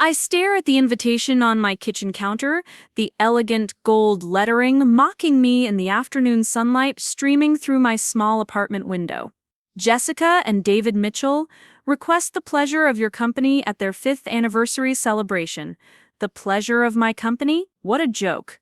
I stare at the invitation on my kitchen counter, the elegant gold lettering mocking me in the afternoon sunlight streaming through my small apartment window. Jessica and David Mitchell request the pleasure of your company at their 5th anniversary celebration. The pleasure of my company? What a joke.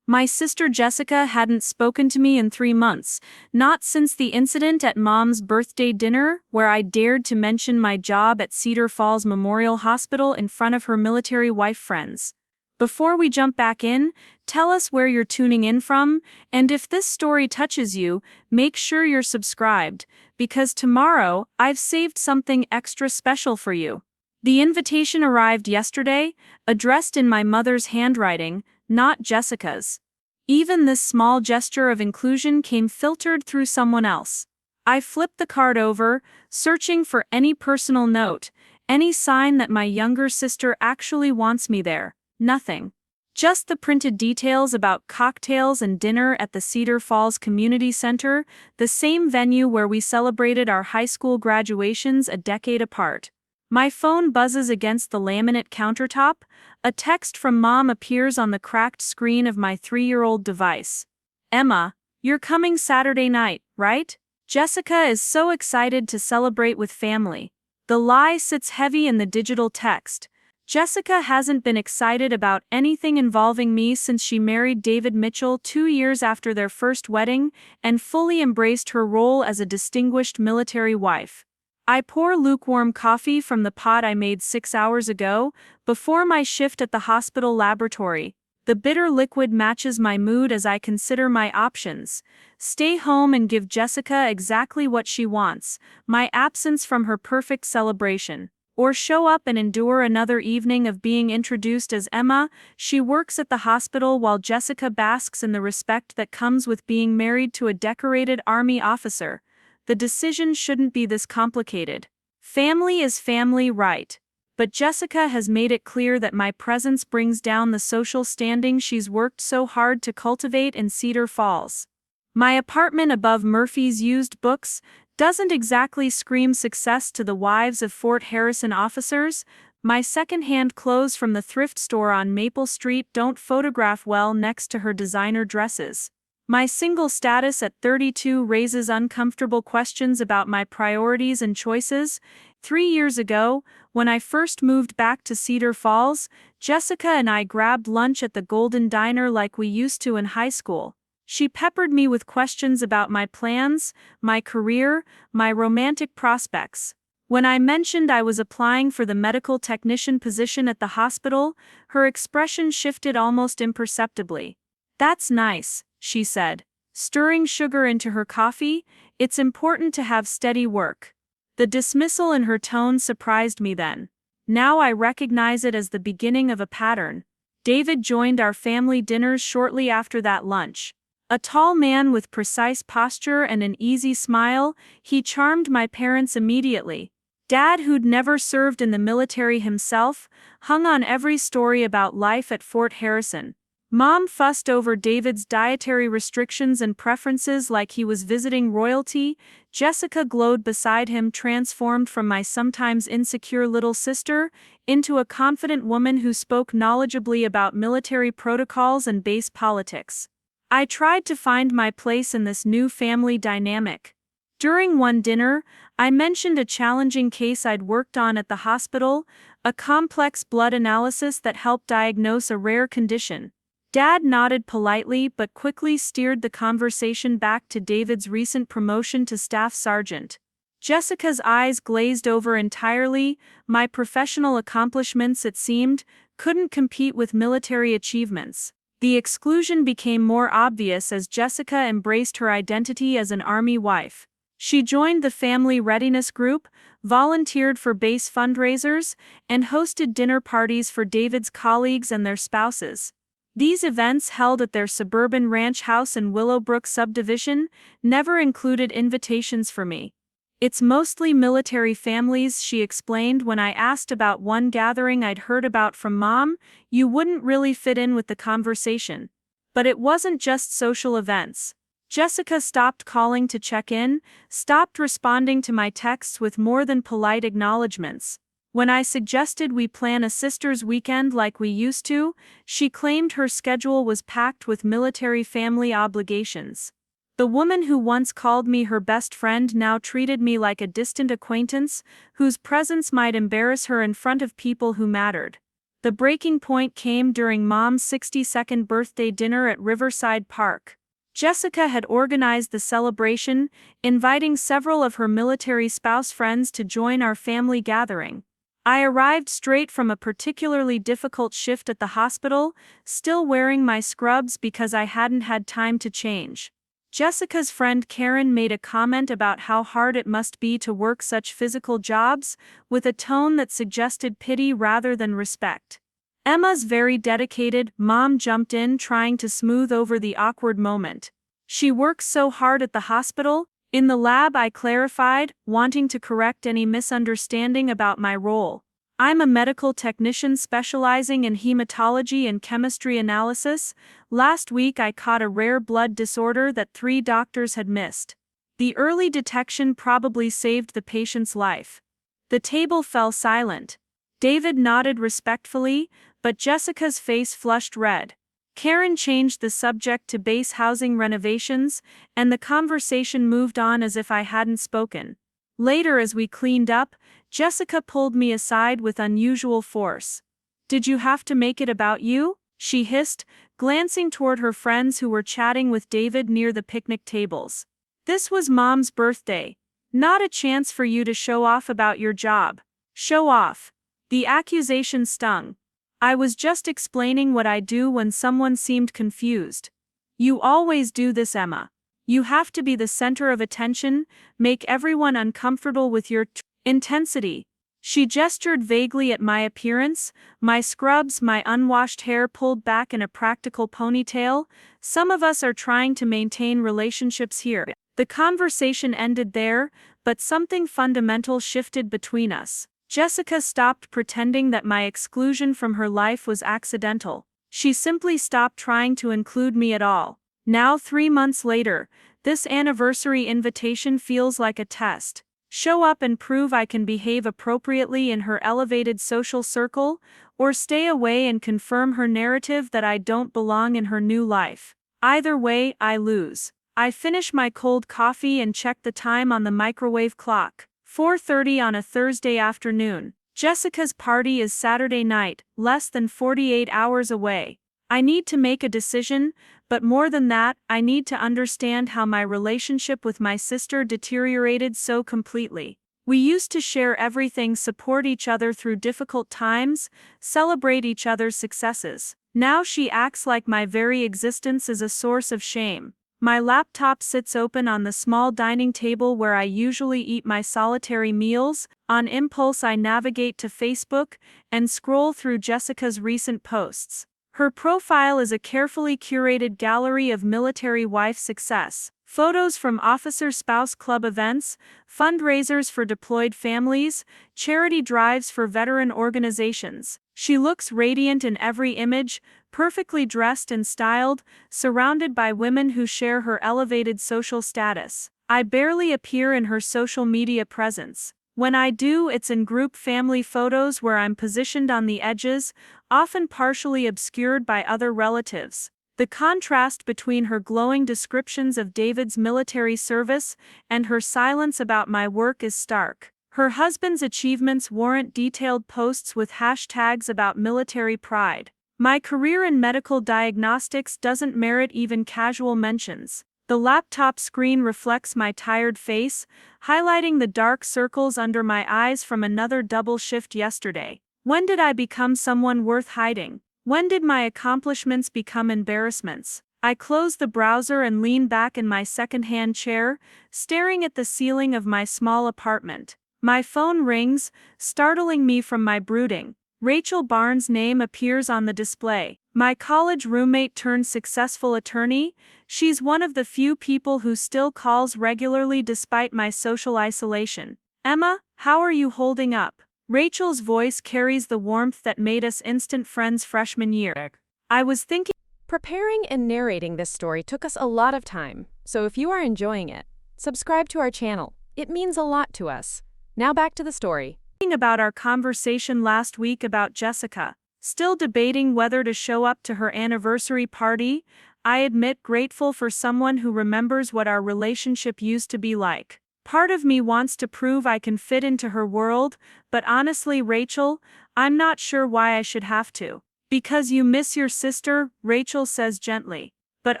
My sister Jessica hadn't spoken to me in 3 months, not since the incident at Mom's birthday dinner where I dared to mention my job at Cedar Falls Memorial Hospital in front of her military wife friends. Before we jump back in, tell us where you're tuning in from, and if this story touches you, make sure you're subscribed, because tomorrow I've saved something extra special for you. The invitation arrived yesterday, addressed in my mother's handwriting, not Jessica's. Even this small gesture of inclusion came filtered through someone else. I flipped the card over, searching for any personal note, any sign that my younger sister actually wants me there. Nothing. Just the printed details about cocktails and dinner at the Cedar Falls Community Center, the same venue where we celebrated our high school graduations a decade apart. My phone buzzes against the laminate countertop. A text from Mom appears on the cracked screen of my 3-year-old device. Emma, you're coming Saturday night, right? Jessica is so excited to celebrate with family. The lie sits heavy in the digital text. Jessica hasn't been excited about anything involving me since she married David Mitchell 2 years after their first wedding and fully embraced her role as a distinguished military wife. I pour lukewarm coffee from the pot I made 6 hours ago, before my shift at the hospital laboratory. The bitter liquid matches my mood as I consider my options. Stay home and give Jessica exactly what she wants, my absence from her perfect celebration. Or show up and endure another evening of being introduced as Emma. She works at the hospital while Jessica basks in the respect that comes with being married to a decorated Army officer. The decision shouldn't be this complicated. Family is family, right? But Jessica has made it clear that my presence brings down the social standing she's worked so hard to cultivate in Cedar Falls. My apartment above Murphy's used books doesn't exactly scream success to the wives of Fort Harrison officers. My second-hand clothes from the thrift store on Maple Street don't photograph well next to her designer dresses. My single status at 32 raises uncomfortable questions about my priorities and choices. 3 years ago, when I first moved back to Cedar Falls, Jessica and I grabbed lunch at the Golden Diner like we used to in high school. She peppered me with questions about my plans, my career, my romantic prospects. When I mentioned I was applying for the medical technician position at the hospital, her expression shifted almost imperceptibly. "That's nice," she said, stirring sugar into her coffee. "It's important to have steady work." The dismissal in her tone surprised me then. Now I recognize it as the beginning of a pattern. David joined our family dinners shortly after that lunch. A tall man with precise posture and an easy smile, he charmed my parents immediately. Dad, who'd never served in the military himself, hung on every story about life at Fort Harrison. Mom fussed over David's dietary restrictions and preferences like he was visiting royalty. Jessica glowed beside him, transformed from my sometimes insecure little sister into a confident woman who spoke knowledgeably about military protocols and base politics. I tried to find my place in this new family dynamic. During one dinner, I mentioned a challenging case I'd worked on at the hospital, a complex blood analysis that helped diagnose a rare condition. Dad nodded politely but quickly steered the conversation back to David's recent promotion to staff sergeant. Jessica's eyes glazed over entirely. My professional accomplishments, it seemed, couldn't compete with military achievements. The exclusion became more obvious as Jessica embraced her identity as an Army wife. She joined the family readiness group, volunteered for base fundraisers, and hosted dinner parties for David's colleagues and their spouses. These events, held at their suburban ranch house in Willowbrook subdivision, never included invitations for me. "It's mostly military families," she explained when I asked about one gathering I'd heard about from Mom. "You wouldn't really fit in with the conversation." But it wasn't just social events. Jessica stopped calling to check in, stopped responding to my texts with more than polite acknowledgments. When I suggested we plan a sister's weekend like we used to, she claimed her schedule was packed with military family obligations. The woman who once called me her best friend now treated me like a distant acquaintance whose presence might embarrass her in front of people who mattered. The breaking point came during Mom's 62nd birthday dinner at Riverside Park. Jessica had organized the celebration, inviting several of her military spouse friends to join our family gathering. I arrived straight from a particularly difficult shift at the hospital, still wearing my scrubs because I hadn't had time to change. Jessica's friend Karen made a comment about how hard it must be to work such physical jobs, with a tone that suggested pity rather than respect. Emma's very dedicated mom jumped in, trying to smooth over the awkward moment. She works so hard at the hospital. In the lab, I clarified, wanting to correct any misunderstanding about my role. I'm a medical technician specializing in hematology and chemistry analysis. Last week I caught a rare blood disorder that 3 doctors had missed. The early detection probably saved the patient's life. The table fell silent. David nodded respectfully, but Jessica's face flushed red. Karen changed the subject to base housing renovations, and the conversation moved on as if I hadn't spoken. Later, as we cleaned up, Jessica pulled me aside with unusual force. "Did you have to make it about you?" she hissed, glancing toward her friends who were chatting with David near the picnic tables. "This was Mom's birthday. Not a chance for you to show off about your job." "Show off?" The accusation stung. I was just explaining what I do when someone seemed confused. "You always do this, Emma. You have to be the center of attention, make everyone uncomfortable with your intensity." She gestured vaguely at my appearance, my scrubs, my unwashed hair pulled back in a practical ponytail. "Some of us are trying to maintain relationships here." The conversation ended there, but something fundamental shifted between us. Jessica stopped pretending that my exclusion from her life was accidental. She simply stopped trying to include me at all. Now, 3 months later, this anniversary invitation feels like a test. Show up and prove I can behave appropriately in her elevated social circle, or stay away and confirm her narrative that I don't belong in her new life. Either way, I lose. I finish my cold coffee and check the time on the microwave clock. 4:30 on a Thursday afternoon. Jessica's party is Saturday night, less than 48 hours away. I need to make a decision, but more than that, I need to understand how my relationship with my sister deteriorated so completely. We used to share everything, support each other through difficult times, celebrate each other's successes. Now she acts like my very existence is a source of shame. My laptop sits open on the small dining table where I usually eat my solitary meals. On impulse, I navigate to Facebook and scroll through Jessica's recent posts. Her profile is a carefully curated gallery of military wife success. Photos from officer spouse club events, fundraisers for deployed families, charity drives for veteran organizations. She looks radiant in every image, perfectly dressed and styled, surrounded by women who share her elevated social status. I barely appear in her social media presence. When I do, it's in group family photos where I'm positioned on the edges, often partially obscured by other relatives. The contrast between her glowing descriptions of David's military service and her silence about my work is stark. Her husband's achievements warrant detailed posts with hashtags about military pride. My career in medical diagnostics doesn't merit even casual mentions. The laptop screen reflects my tired face, highlighting the dark circles under my eyes from another double shift yesterday. When did I become someone worth hiding? When did my accomplishments become embarrassments? I close the browser and lean back in my second-hand chair, staring at the ceiling of my small apartment. My phone rings, startling me from my brooding. Rachel Barnes' name appears on the display. My college roommate turned successful attorney. She's one of the few people who still calls regularly despite my social isolation. "Emma, how are you holding up?" Rachel's voice carries the warmth that made us instant friends freshman year. I was thinking. Preparing and narrating this story took us a lot of time, so if you are enjoying it, subscribe to our channel. It means a lot to us. Now back to the story. Thinking about our conversation last week about Jessica, still debating whether to show up to her anniversary party. I admit grateful for someone who remembers what our relationship used to be like. Part of me wants to prove I can fit into her world, but honestly, Rachel, I'm not sure why I should have to. Because you miss your sister, Rachel says gently. But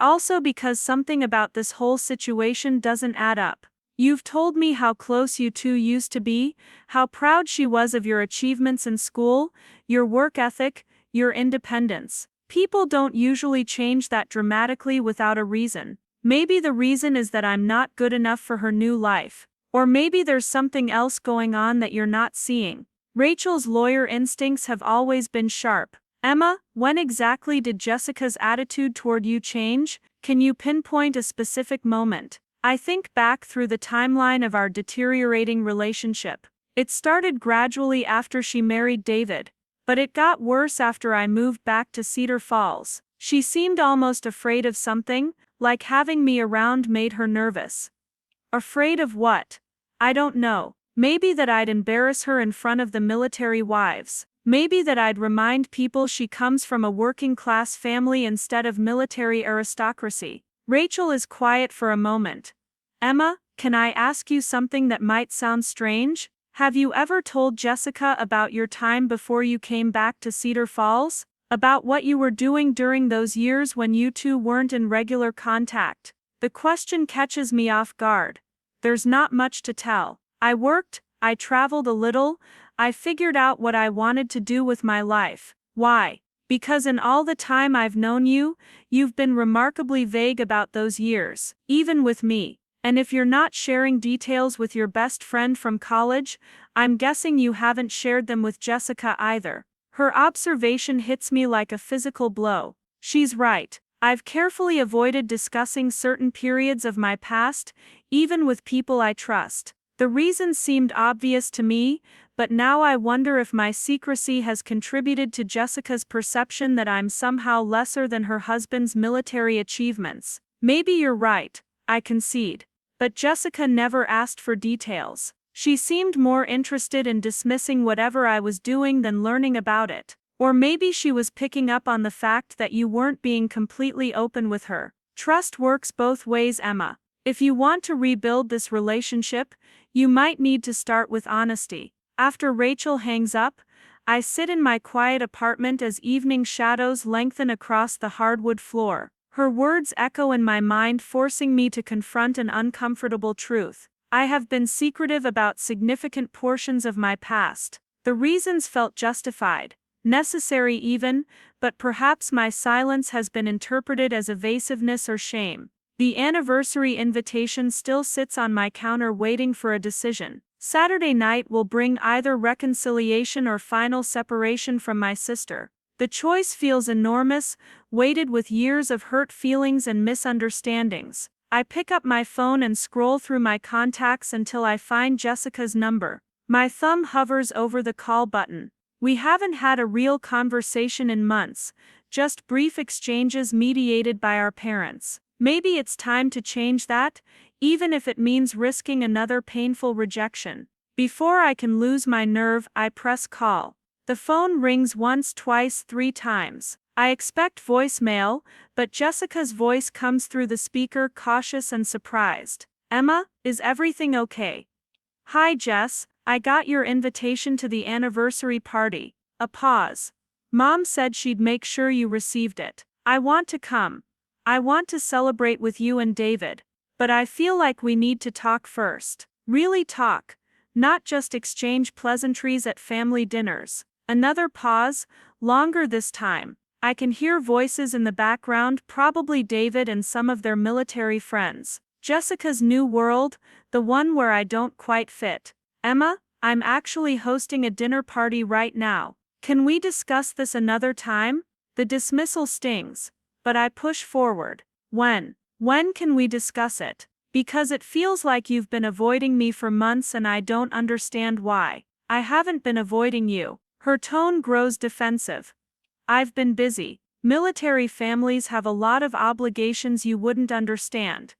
also because something about this whole situation doesn't add up. You've told me how close you two used to be, how proud she was of your achievements in school, your work ethic, your independence. People don't usually change that dramatically without a reason. Maybe the reason is that I'm not good enough for her new life. Or maybe there's something else going on that you're not seeing. Rachel's lawyer instincts have always been sharp. Emma, when exactly did Jessica's attitude toward you change? Can you pinpoint a specific moment? I think back through the timeline of our deteriorating relationship. It started gradually after she married David. But it got worse after I moved back to Cedar Falls. She seemed almost afraid of something, like having me around made her nervous. Afraid of what? I don't know. Maybe that I'd embarrass her in front of the military wives. Maybe that I'd remind people she comes from a working-class family instead of military aristocracy. Rachel is quiet for a moment. Emma, can I ask you something that might sound strange? Have you ever told Jessica about your time before you came back to Cedar Falls? About what you were doing during those years when you two weren't in regular contact? The question catches me off guard. There's not much to tell. I worked, I traveled a little, I figured out what I wanted to do with my life. Why? Because in all the time I've known you, you've been remarkably vague about those years, even with me. And if you're not sharing details with your best friend from college, I'm guessing you haven't shared them with Jessica either. Her observation hits me like a physical blow. She's right. I've carefully avoided discussing certain periods of my past, even with people I trust. The reasons seemed obvious to me, but now I wonder if my secrecy has contributed to Jessica's perception that I'm somehow lesser than her husband's military achievements. Maybe you're right, I concede. But Jessica never asked for details. She seemed more interested in dismissing whatever I was doing than learning about it. Or maybe she was picking up on the fact that you weren't being completely open with her. Trust works both ways, Emma. If you want to rebuild this relationship, you might need to start with honesty. After Rachel hangs up, I sit in my quiet apartment as evening shadows lengthen across the hardwood floor. Her words echo in my mind, forcing me to confront an uncomfortable truth. I have been secretive about significant portions of my past. The reasons felt justified, necessary even, but perhaps my silence has been interpreted as evasiveness or shame. The anniversary invitation still sits on my counter waiting for a decision. Saturday night will bring either reconciliation or final separation from my sister. The choice feels enormous, weighted with years of hurt feelings and misunderstandings. I pick up my phone and scroll through my contacts until I find Jessica's number. My thumb hovers over the call button. We haven't had a real conversation in months, just brief exchanges mediated by our parents. Maybe it's time to change that, even if it means risking another painful rejection. Before I can lose my nerve, I press call. The phone rings once, twice, 3 times. I expect voicemail, but Jessica's voice comes through the speaker, cautious and surprised. Emma, is everything okay? Hi Jess, I got your invitation to the anniversary party. A pause. Mom said she'd make sure you received it. I want to come. I want to celebrate with you and David. But I feel like we need to talk first. Really talk. Not just exchange pleasantries at family dinners. Another pause, longer this time. I can hear voices in the background, probably David and some of their military friends. Jessica's new world, the one where I don't quite fit. Emma, I'm actually hosting a dinner party right now. Can we discuss this another time? The dismissal stings, but I push forward. When? When can we discuss it? Because it feels like you've been avoiding me for months and I don't understand why. I haven't been avoiding you. Her tone grows defensive. I've been busy. Military families have a lot of obligations you wouldn't understand.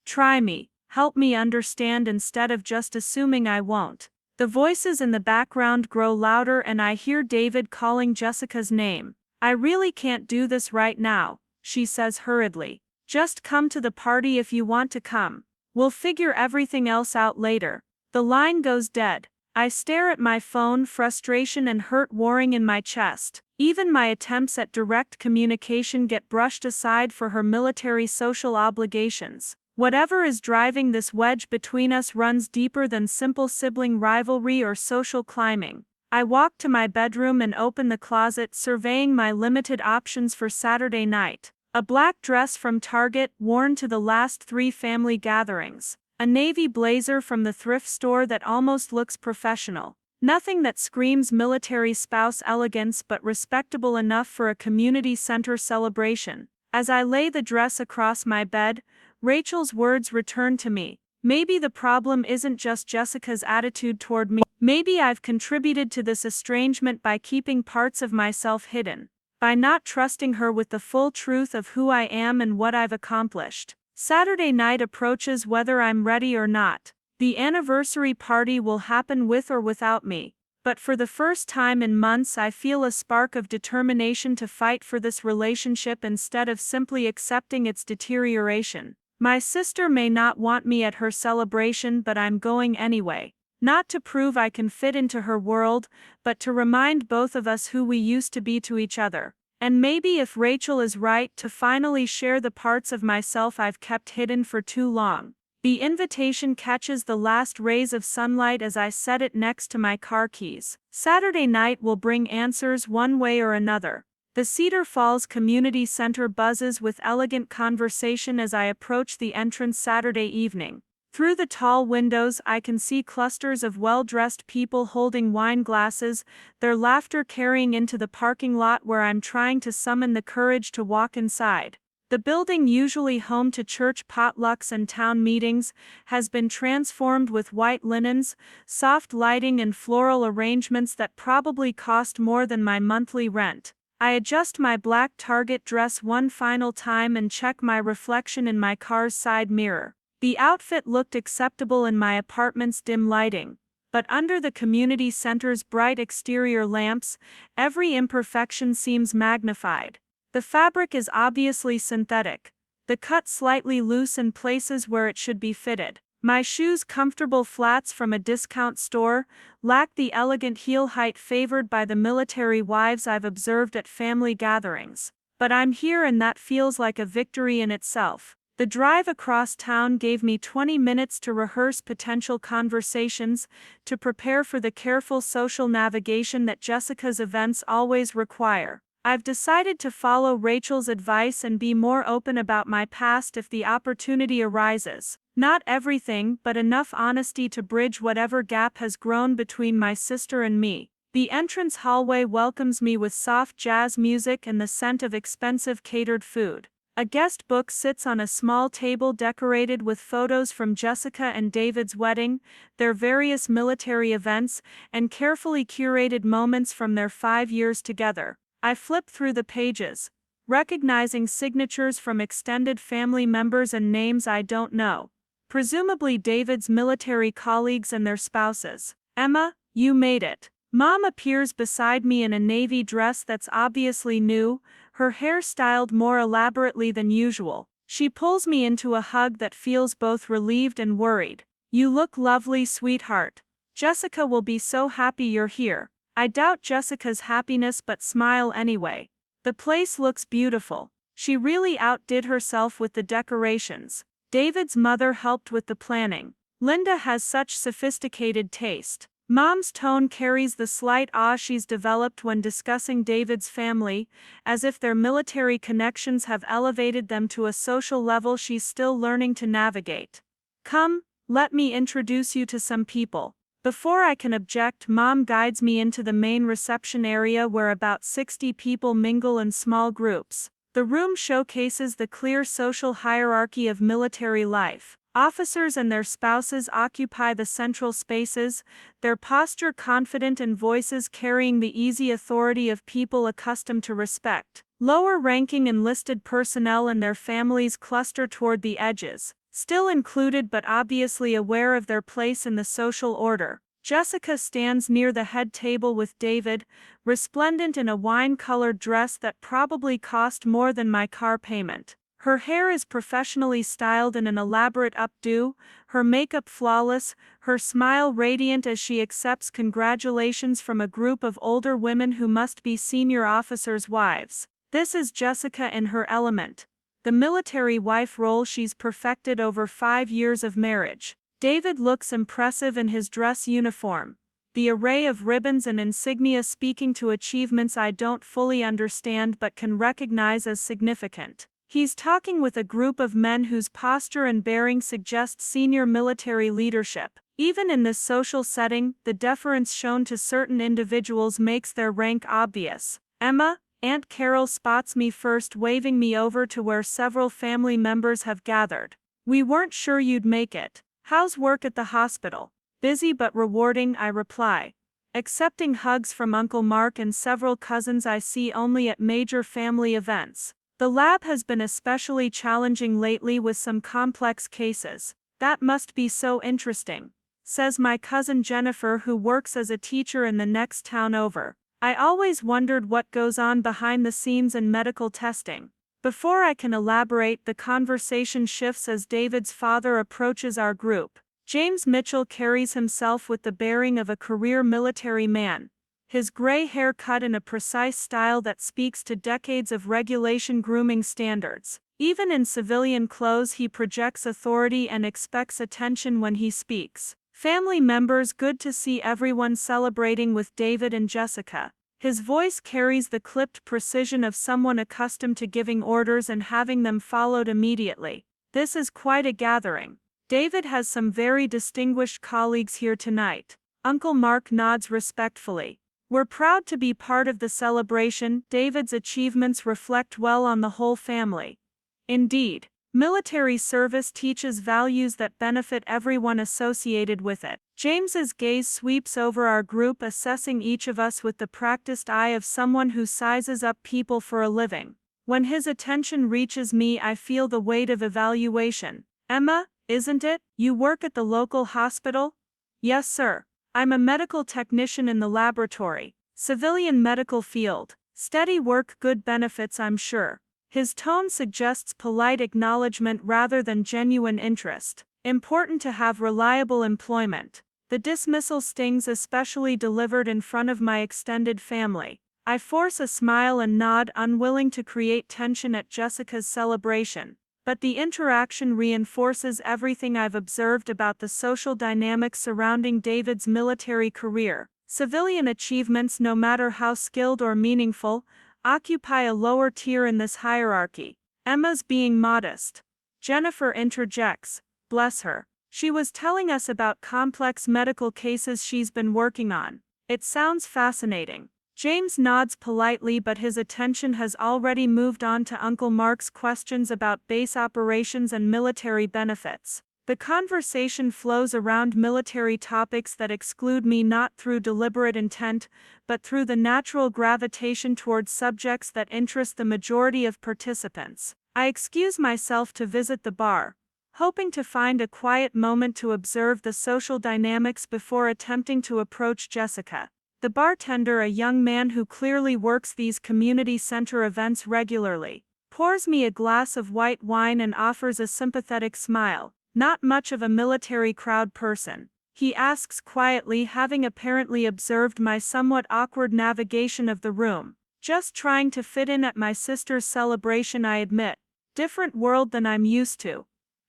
Try me, help me understand instead of just assuming I won't. The voices in the background grow louder and I hear David calling Jessica's name. "I really can't do this right now," she says hurriedly. "Just come to the party if you want to come. We'll figure everything else out later." The line goes dead. I stare at my phone, frustration and hurt warring in my chest. Even my attempts at direct communication get brushed aside for her military social obligations. Whatever is driving this wedge between us runs deeper than simple sibling rivalry or social climbing. I walk to my bedroom and open the closet, surveying my limited options for Saturday night. A black dress from Target, worn to the last 3 family gatherings. A navy blazer from the thrift store that almost looks professional. Nothing that screams military spouse elegance but respectable enough for a community center celebration. As I lay the dress across my bed, Rachel's words return to me. Maybe the problem isn't just Jessica's attitude toward me. Maybe I've contributed to this estrangement by keeping parts of myself hidden, by not trusting her with the full truth of who I am and what I've accomplished. Saturday night approaches whether I'm ready or not. The anniversary party will happen with or without me. But for the first time in months I feel a spark of determination to fight for this relationship instead of simply accepting its deterioration. My sister may not want me at her celebration, but I'm going anyway. Not to prove I can fit into her world, but to remind both of us who we used to be to each other. And maybe, if Rachel is right, to finally share the parts of myself I've kept hidden for too long. The invitation catches the last rays of sunlight as I set it next to my car keys. Saturday night will bring answers one way or another. The Cedar Falls Community Center buzzes with elegant conversation as I approach the entrance Saturday evening. Through the tall windows I can see clusters of well-dressed people holding wine glasses, their laughter carrying into the parking lot where I'm trying to summon the courage to walk inside. The building, usually home to church potlucks and town meetings, has been transformed with white linens, soft lighting and floral arrangements that probably cost more than my monthly rent. I adjust my black Target dress one final time and check my reflection in my car's side mirror. The outfit looked acceptable in my apartment's dim lighting, but under the community center's bright exterior lamps, every imperfection seems magnified. The fabric is obviously synthetic, the cut slightly loose in places where it should be fitted. My shoes, comfortable flats from a discount store, lack the elegant heel height favored by the military wives I've observed at family gatherings. But I'm here and that feels like a victory in itself. The drive across town gave me 20 minutes to rehearse potential conversations, to prepare for the careful social navigation that Jessica's events always require. I've decided to follow Rachel's advice and be more open about my past if the opportunity arises. Not everything, but enough honesty to bridge whatever gap has grown between my sister and me. The entrance hallway welcomes me with soft jazz music and the scent of expensive catered food. A guest book sits on a small table decorated with photos from Jessica and David's wedding, their various military events, and carefully curated moments from their 5 years together. I flip through the pages, recognizing signatures from extended family members and names I don't know. Presumably David's military colleagues and their spouses. "Emma, you made it." Mom appears beside me in a navy dress that's obviously new, her hair styled more elaborately than usual. She pulls me into a hug that feels both relieved and worried. "You look lovely, sweetheart. Jessica will be so happy you're here." I doubt Jessica's happiness but smile anyway. The place looks beautiful. She really outdid herself with the decorations. David's mother helped with the planning. Linda has such sophisticated taste. Mom's tone carries the slight awe she's developed when discussing David's family, as if their military connections have elevated them to a social level she's still learning to navigate. "Come, let me introduce you to some people." Before I can object, Mom guides me into the main reception area where about 60 people mingle in small groups. The room showcases the clear social hierarchy of military life. Officers and their spouses occupy the central spaces, their posture confident and voices carrying the easy authority of people accustomed to respect. Lower-ranking enlisted personnel and their families cluster toward the edges, still included but obviously aware of their place in the social order. Jessica stands near the head table with David, resplendent in a wine-colored dress that probably cost more than my car payment. Her hair is professionally styled in an elaborate updo, her makeup flawless, her smile radiant as she accepts congratulations from a group of older women who must be senior officers' wives. This is Jessica in her element. The military wife role she's perfected over 5 years of marriage. David looks impressive in his dress uniform, the array of ribbons and insignia speaking to achievements I don't fully understand but can recognize as significant. He's talking with a group of men whose posture and bearing suggest senior military leadership. Even in this social setting, the deference shown to certain individuals makes their rank obvious. Emma, Aunt Carol spots me first, waving me over to where several family members have gathered. "We weren't sure you'd make it. How's work at the hospital?" "Busy but rewarding," I reply. Accepting hugs from Uncle Mark and several cousins I see only at major family events. "The lab has been especially challenging lately with some complex cases." "That must be so interesting," says my cousin Jennifer, who works as a teacher in the next town over. "I always wondered what goes on behind the scenes in medical testing." Before I can elaborate, the conversation shifts as David's father approaches our group. James Mitchell carries himself with the bearing of a career military man. His gray hair cut in a precise style that speaks to decades of regulation grooming standards. Even in civilian clothes, he projects authority and expects attention when he speaks. Family members, good to see everyone celebrating with David and Jessica. His voice carries the clipped precision of someone accustomed to giving orders and having them followed immediately. This is quite a gathering. David has some very distinguished colleagues here tonight. Uncle Mark nods respectfully. "We're proud to be part of the celebration." David's achievements reflect well on the whole family. Indeed, military service teaches values that benefit everyone associated with it. James's gaze sweeps over our group, assessing each of us with the practiced eye of someone who sizes up people for a living. When his attention reaches me, I feel the weight of evaluation. "Emma, isn't it? You work at the local hospital?" "Yes, sir. I'm a medical technician in the laboratory. Civilian medical field. Steady work, good benefits, I'm sure." His tone suggests polite acknowledgement rather than genuine interest. "Important to have reliable employment." The dismissal stings, especially delivered in front of my extended family. I force a smile and nod, unwilling to create tension at Jessica's celebration. But the interaction reinforces everything I've observed about the social dynamics surrounding David's military career. Civilian achievements, no matter how skilled or meaningful, occupy a lower tier in this hierarchy. "Emma's being modest," Jennifer interjects. "Bless her. She was telling us about complex medical cases she's been working on. It sounds fascinating." James nods politely, but his attention has already moved on to Uncle Mark's questions about base operations and military benefits. The conversation flows around military topics that exclude me, not through deliberate intent, but through the natural gravitation towards subjects that interest the majority of participants. I excuse myself to visit the bar, hoping to find a quiet moment to observe the social dynamics before attempting to approach Jessica. The bartender, a young man who clearly works these community center events regularly, pours me a glass of white wine and offers a sympathetic smile. "Not much of a military crowd person?" he asks quietly, having apparently observed my somewhat awkward navigation of the room. "Just trying to fit in at my sister's celebration, I admit. Different world than I'm used to.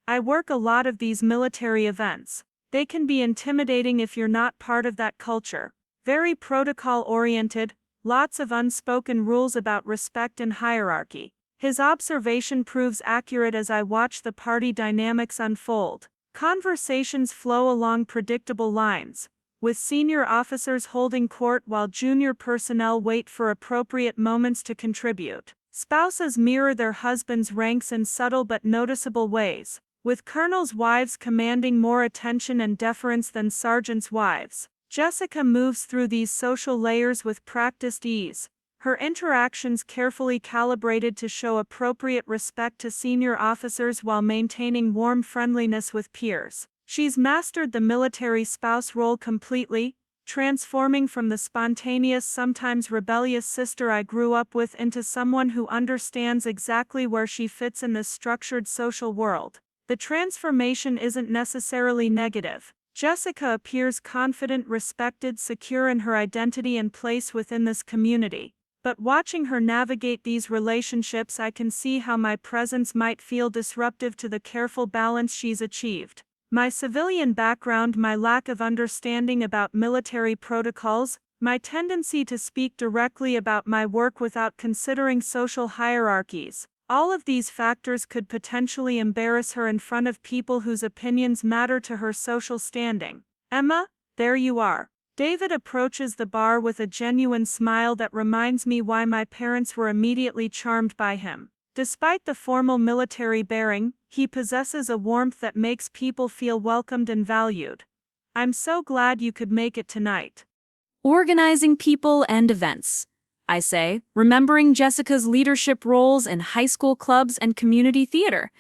I work a lot of these military events. They can be intimidating if you're not part of that culture. Very protocol-oriented, lots of unspoken rules about respect and hierarchy." His observation proves accurate as I watch the party dynamics unfold. Conversations flow along predictable lines, with senior officers holding court while junior personnel wait for appropriate moments to contribute. Spouses mirror their husbands' ranks in subtle but noticeable ways, with colonels' wives commanding more attention and deference than sergeants' wives. Jessica moves through these social layers with practiced ease, her interactions carefully calibrated to show appropriate respect to senior officers while maintaining warm friendliness with peers. She's mastered the military spouse role completely, transforming from the spontaneous, sometimes rebellious sister I grew up with into someone who understands exactly where she fits in this structured social world. The transformation isn't necessarily negative. Jessica appears confident, respected, secure in her identity and place within this community. But watching her navigate these relationships, I can see how my presence might feel disruptive to the careful balance she's achieved. My civilian background, my lack of understanding about military protocols, my tendency to speak directly about my work without considering social hierarchies, all of these factors could potentially embarrass her in front of people whose opinions matter to her social standing. Emma, there you are. David approaches the bar with a genuine smile that reminds me why my parents were immediately charmed by him. Despite the formal military bearing, he possesses a warmth that makes people feel welcomed and valued. I'm so glad you could make it tonight. Organizing people and events, I say, remembering Jessica's leadership roles in high school clubs and community theater.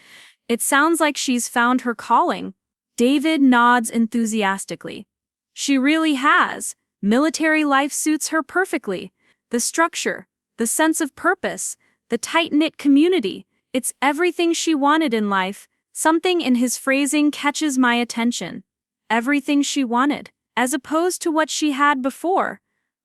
It sounds like she's found her calling. David nods enthusiastically. She really has. Military life suits her perfectly. The structure, the sense of purpose, the tight-knit community, it's everything she wanted in life. Something in his phrasing catches my attention. Everything she wanted, as opposed to what she had before.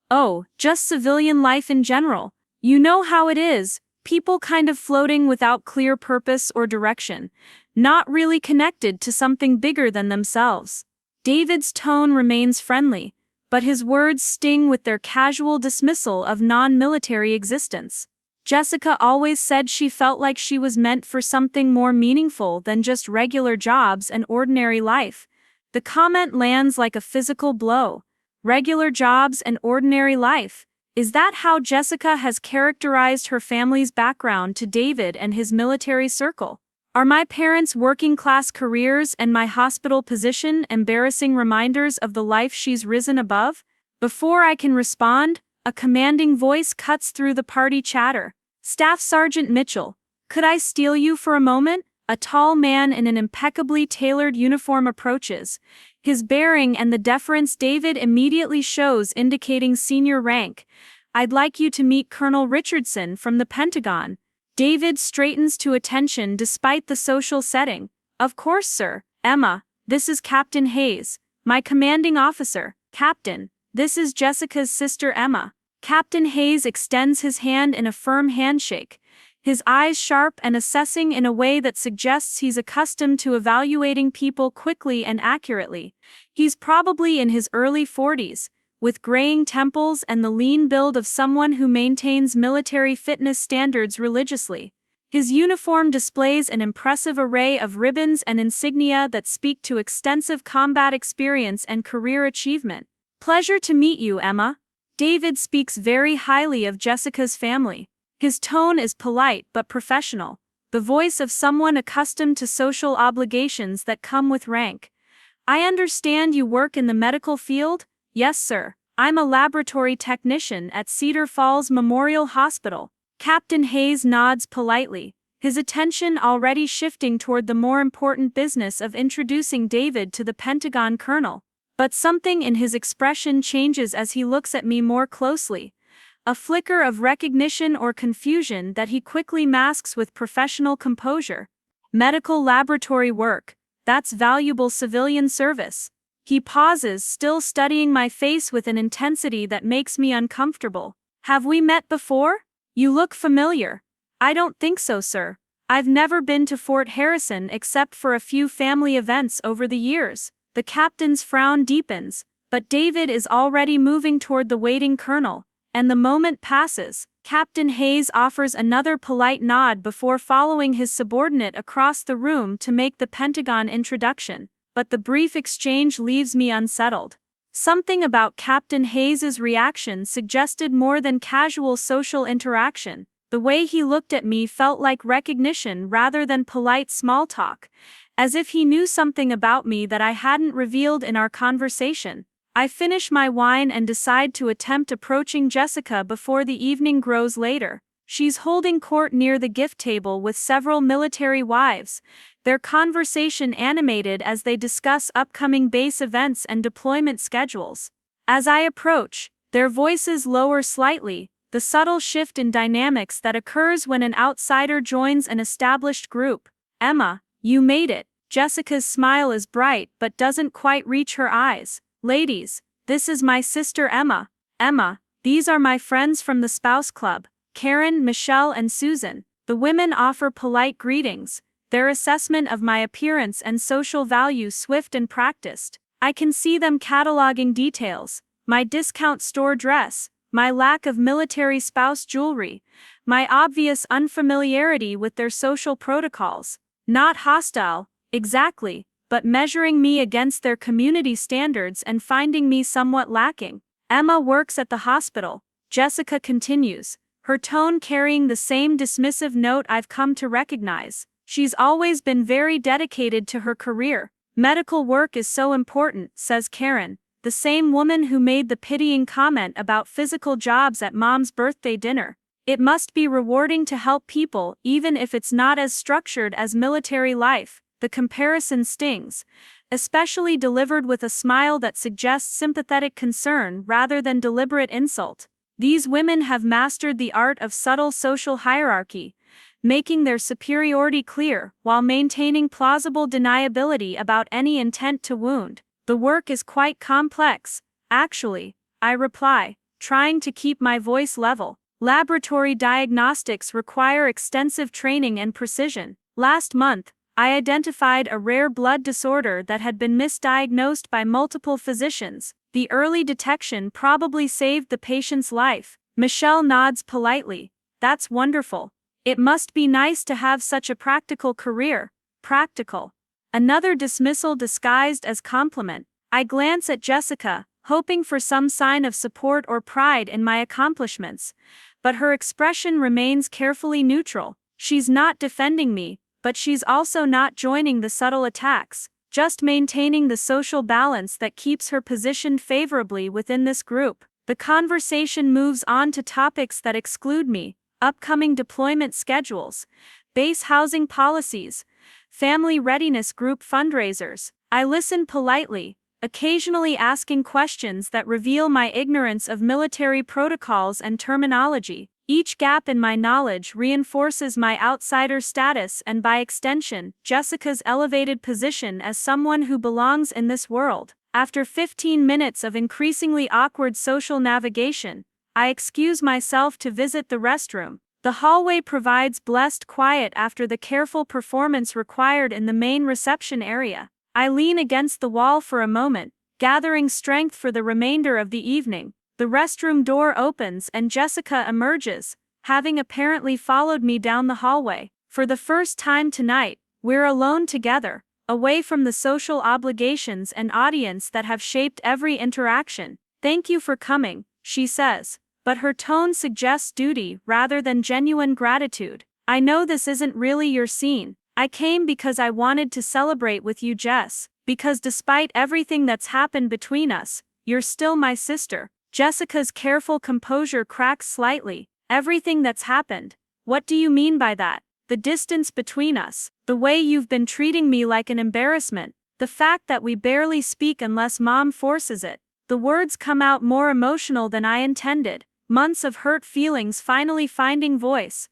Oh, just civilian life in general. You know how it is, people kind of floating without clear purpose or direction, not really connected to something bigger than themselves. David's tone remains friendly, but his words sting with their casual dismissal of non-military existence. Jessica always said she felt like she was meant for something more meaningful than just regular jobs and ordinary life. The comment lands like a physical blow. Regular jobs and ordinary life. Is that how Jessica has characterized her family's background to David and his military circle? Are my parents' working-class careers and my hospital position embarrassing reminders of the life she's risen above? Before I can respond, a commanding voice cuts through the party chatter. Staff Sergeant Mitchell, could I steal you for a moment? A tall man in an impeccably tailored uniform approaches, his bearing and the deference David immediately shows indicating senior rank. I'd like you to meet Colonel Richardson from the Pentagon. David straightens to attention despite the social setting. Of course, sir. Emma, this is Captain Hayes, my commanding officer. Captain, this is Jessica's sister Emma. Captain Hayes extends his hand in a firm handshake, his eyes sharp and assessing in a way that suggests he's accustomed to evaluating people quickly and accurately. He's probably in his early 40s, with graying temples and the lean build of someone who maintains military fitness standards religiously. His uniform displays an impressive array of ribbons and insignia that speak to extensive combat experience and career achievement. Pleasure to meet you, Emma. David speaks very highly of Jessica's family. His tone is polite but professional, the voice of someone accustomed to social obligations that come with rank. I understand you work in the medical field? Yes, sir. I'm a laboratory technician at Cedar Falls Memorial Hospital. Captain Hayes nods politely, his attention already shifting toward the more important business of introducing David to the Pentagon colonel. But something in his expression changes as he looks at me more closely. A flicker of recognition or confusion that he quickly masks with professional composure. Medical laboratory work, that's valuable civilian service. He pauses, still studying my face with an intensity that makes me uncomfortable. Have we met before? You look familiar. I don't think so, sir. I've never been to Fort Harrison except for a few family events over the years. The captain's frown deepens, but David is already moving toward the waiting colonel, and the moment passes. Captain Hayes offers another polite nod before following his subordinate across the room to make the Pentagon introduction. But the brief exchange leaves me unsettled. Something about Captain Hayes's reaction suggested more than casual social interaction. The way he looked at me felt like recognition rather than polite small talk, as if he knew something about me that I hadn't revealed in our conversation. I finish my wine and decide to attempt approaching Jessica before the evening grows later. She's holding court near the gift table with several military wives, their conversation animated as they discuss upcoming base events and deployment schedules. As I approach, their voices lower slightly, the subtle shift in dynamics that occurs when an outsider joins an established group. Emma, you made it. Jessica's smile is bright but doesn't quite reach her eyes. Ladies, this is my sister Emma. Emma, these are my friends from the Spouse Club, Karen, Michelle, and Susan. The women offer polite greetings, their assessment of my appearance and social value swift and practiced. I can see them cataloging details: my discount store dress, my lack of military spouse jewelry, my obvious unfamiliarity with their social protocols. Not hostile, exactly, but measuring me against their community standards and finding me somewhat lacking. Emma works at the hospital, Jessica continues, her tone carrying the same dismissive note I've come to recognize. She's always been very dedicated to her career. Medical work is so important, says Karen, the same woman who made the pitying comment about physical jobs at Mom's birthday dinner. It must be rewarding to help people, even if it's not as structured as military life. The comparison stings, especially delivered with a smile that suggests sympathetic concern rather than deliberate insult. These women have mastered the art of subtle social hierarchy, making their superiority clear while maintaining plausible deniability about any intent to wound. The work is quite complex, actually, I reply, trying to keep my voice level. Laboratory diagnostics require extensive training and precision. Last month, I identified a rare blood disorder that had been misdiagnosed by multiple physicians. The early detection probably saved the patient's life. Michelle nods politely. That's wonderful. It must be nice to have such a practical career. Practical. Another dismissal disguised as compliment. I glance at Jessica, hoping for some sign of support or pride in my accomplishments, but her expression remains carefully neutral. She's not defending me, but she's also not joining the subtle attacks, just maintaining the social balance that keeps her positioned favorably within this group. The conversation moves on to topics that exclude me: upcoming deployment schedules, base housing policies, family readiness group fundraisers. I listen politely, occasionally asking questions that reveal my ignorance of military protocols and terminology. Each gap in my knowledge reinforces my outsider status and, by extension, Jessica's elevated position as someone who belongs in this world. After 15 minutes of increasingly awkward social navigation, I excuse myself to visit the restroom. The hallway provides blessed quiet after the careful performance required in the main reception area. I lean against the wall for a moment, gathering strength for the remainder of the evening. The restroom door opens and Jessica emerges, having apparently followed me down the hallway. For the first time tonight, we're alone together, away from the social obligations and audience that have shaped every interaction. Thank you for coming, she says, but her tone suggests duty rather than genuine gratitude. I know this isn't really your scene. I came because I wanted to celebrate with you, Jess, because despite everything that's happened between us, you're still my sister. Jessica's careful composure cracks slightly. Everything that's happened? What do you mean by that? The distance between us, the way you've been treating me like an embarrassment, the fact that we barely speak unless Mom forces it. The words come out more emotional than I intended. Months of hurt feelings finally finding voice.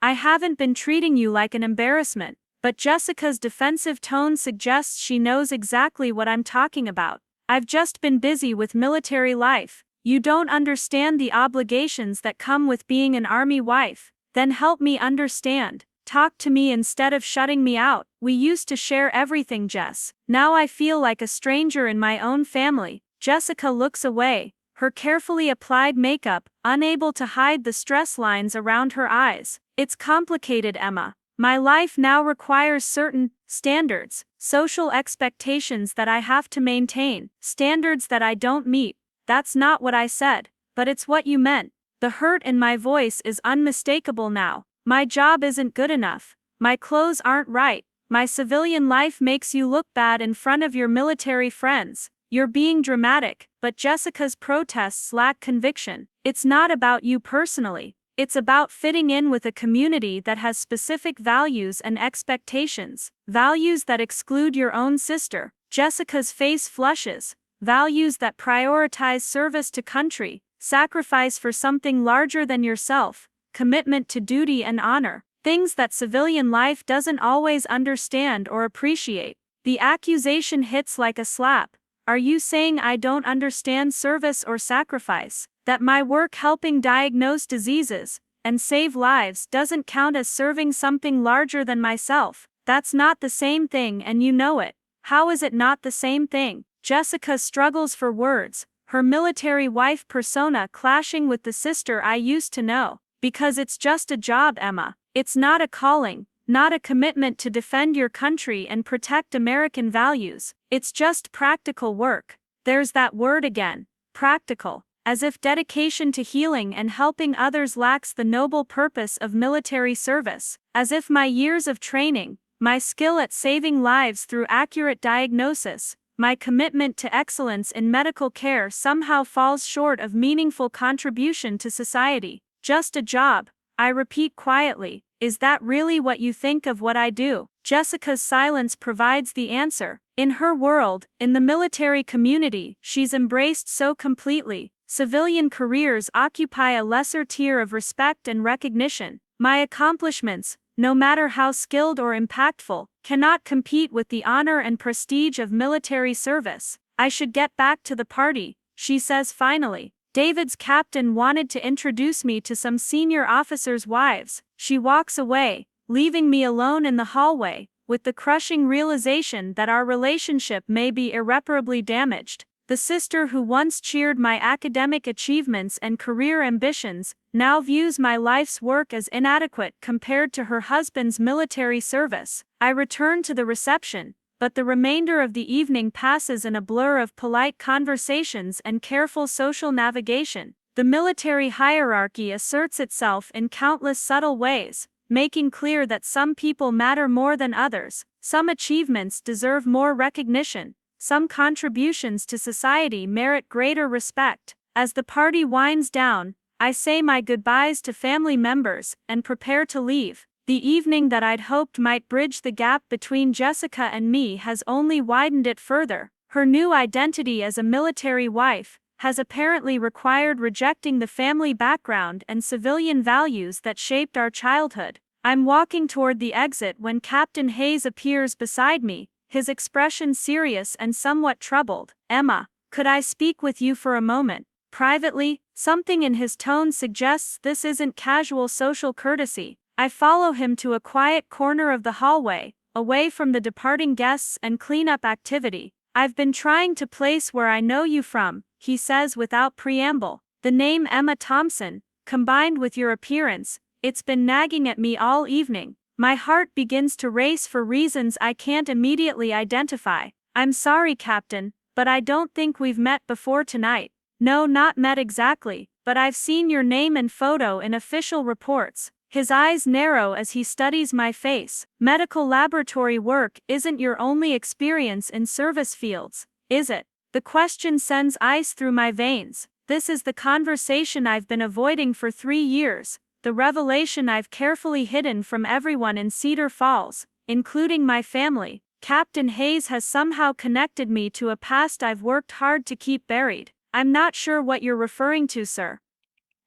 I haven't been treating you like an embarrassment, but Jessica's defensive tone suggests she knows exactly what I'm talking about. I've just been busy with military life. You don't understand the obligations that come with being an Army wife. Then help me understand. Talk to me instead of shutting me out. We used to share everything, Jess. Now I feel like a stranger in my own family. Jessica looks away, her carefully applied makeup unable to hide the stress lines around her eyes. It's complicated, Emma. My life now requires certain standards, social expectations that I have to maintain, standards that I don't meet. That's not what I said, but it's what you meant. The hurt in my voice is unmistakable now. My job isn't good enough. My clothes aren't right. My civilian life makes you look bad in front of your military friends. You're being dramatic, but Jessica's protests lack conviction. It's not about you personally. It's about fitting in with a community that has specific values and expectations. Values that exclude your own sister. Jessica's face flushes. Values that prioritize service to country, sacrifice for something larger than yourself, commitment to duty and honor. Things that civilian life doesn't always understand or appreciate. The accusation hits like a slap. Are you saying I don't understand service or sacrifice? That my work helping diagnose diseases and save lives doesn't count as serving something larger than myself? That's not the same thing, and you know it. How is it not the same thing? Jessica struggles for words, her military wife persona clashing with the sister I used to know. Because it's just a job, Emma. It's not a calling, not a commitment to defend your country and protect American values. It's just practical work. There's that word again, practical. As if dedication to healing and helping others lacks the noble purpose of military service. As if my years of training, my skill at saving lives through accurate diagnosis, my commitment to excellence in medical care somehow falls short of meaningful contribution to society. Just a job, I repeat quietly. Is that really what you think of what I do? Jessica's silence provides the answer. In her world, in the military community she's embraced so completely, civilian careers occupy a lesser tier of respect and recognition. My accomplishments, no matter how skilled or impactful, cannot compete with the honor and prestige of military service. I should get back to the party, she says finally. David's captain wanted to introduce me to some senior officers' wives. She walks away, leaving me alone in the hallway, with the crushing realization that our relationship may be irreparably damaged. The sister who once cheered my academic achievements and career ambitions now views my life's work as inadequate compared to her husband's military service. I return to the reception, but the remainder of the evening passes in a blur of polite conversations and careful social navigation. The military hierarchy asserts itself in countless subtle ways, making clear that some people matter more than others, some achievements deserve more recognition, some contributions to society merit greater respect. As the party winds down, I say my goodbyes to family members and prepare to leave. The evening that I'd hoped might bridge the gap between Jessica and me has only widened it further. Her new identity as a military wife has apparently required rejecting the family background and civilian values that shaped our childhood. I'm walking toward the exit when Captain Hayes appears beside me, his expression serious and somewhat troubled. Emma, could I speak with you for a moment? Privately, something in his tone suggests this isn't casual social courtesy. I follow him to a quiet corner of the hallway, away from the departing guests and cleanup activity. I've been trying to place where I know you from, he says without preamble. The name Emma Thompson, combined with your appearance, it's been nagging at me all evening. My heart begins to race for reasons I can't immediately identify. I'm sorry, Captain, but I don't think we've met before tonight. No, not met exactly, but I've seen your name and photo in official reports. His eyes narrow as he studies my face. Medical laboratory work isn't your only experience in service fields, is it? The question sends ice through my veins. This is the conversation I've been avoiding for 3 years, the revelation I've carefully hidden from everyone in Cedar Falls, including my family. Captain Hayes has somehow connected me to a past I've worked hard to keep buried. I'm not sure what you're referring to, sir.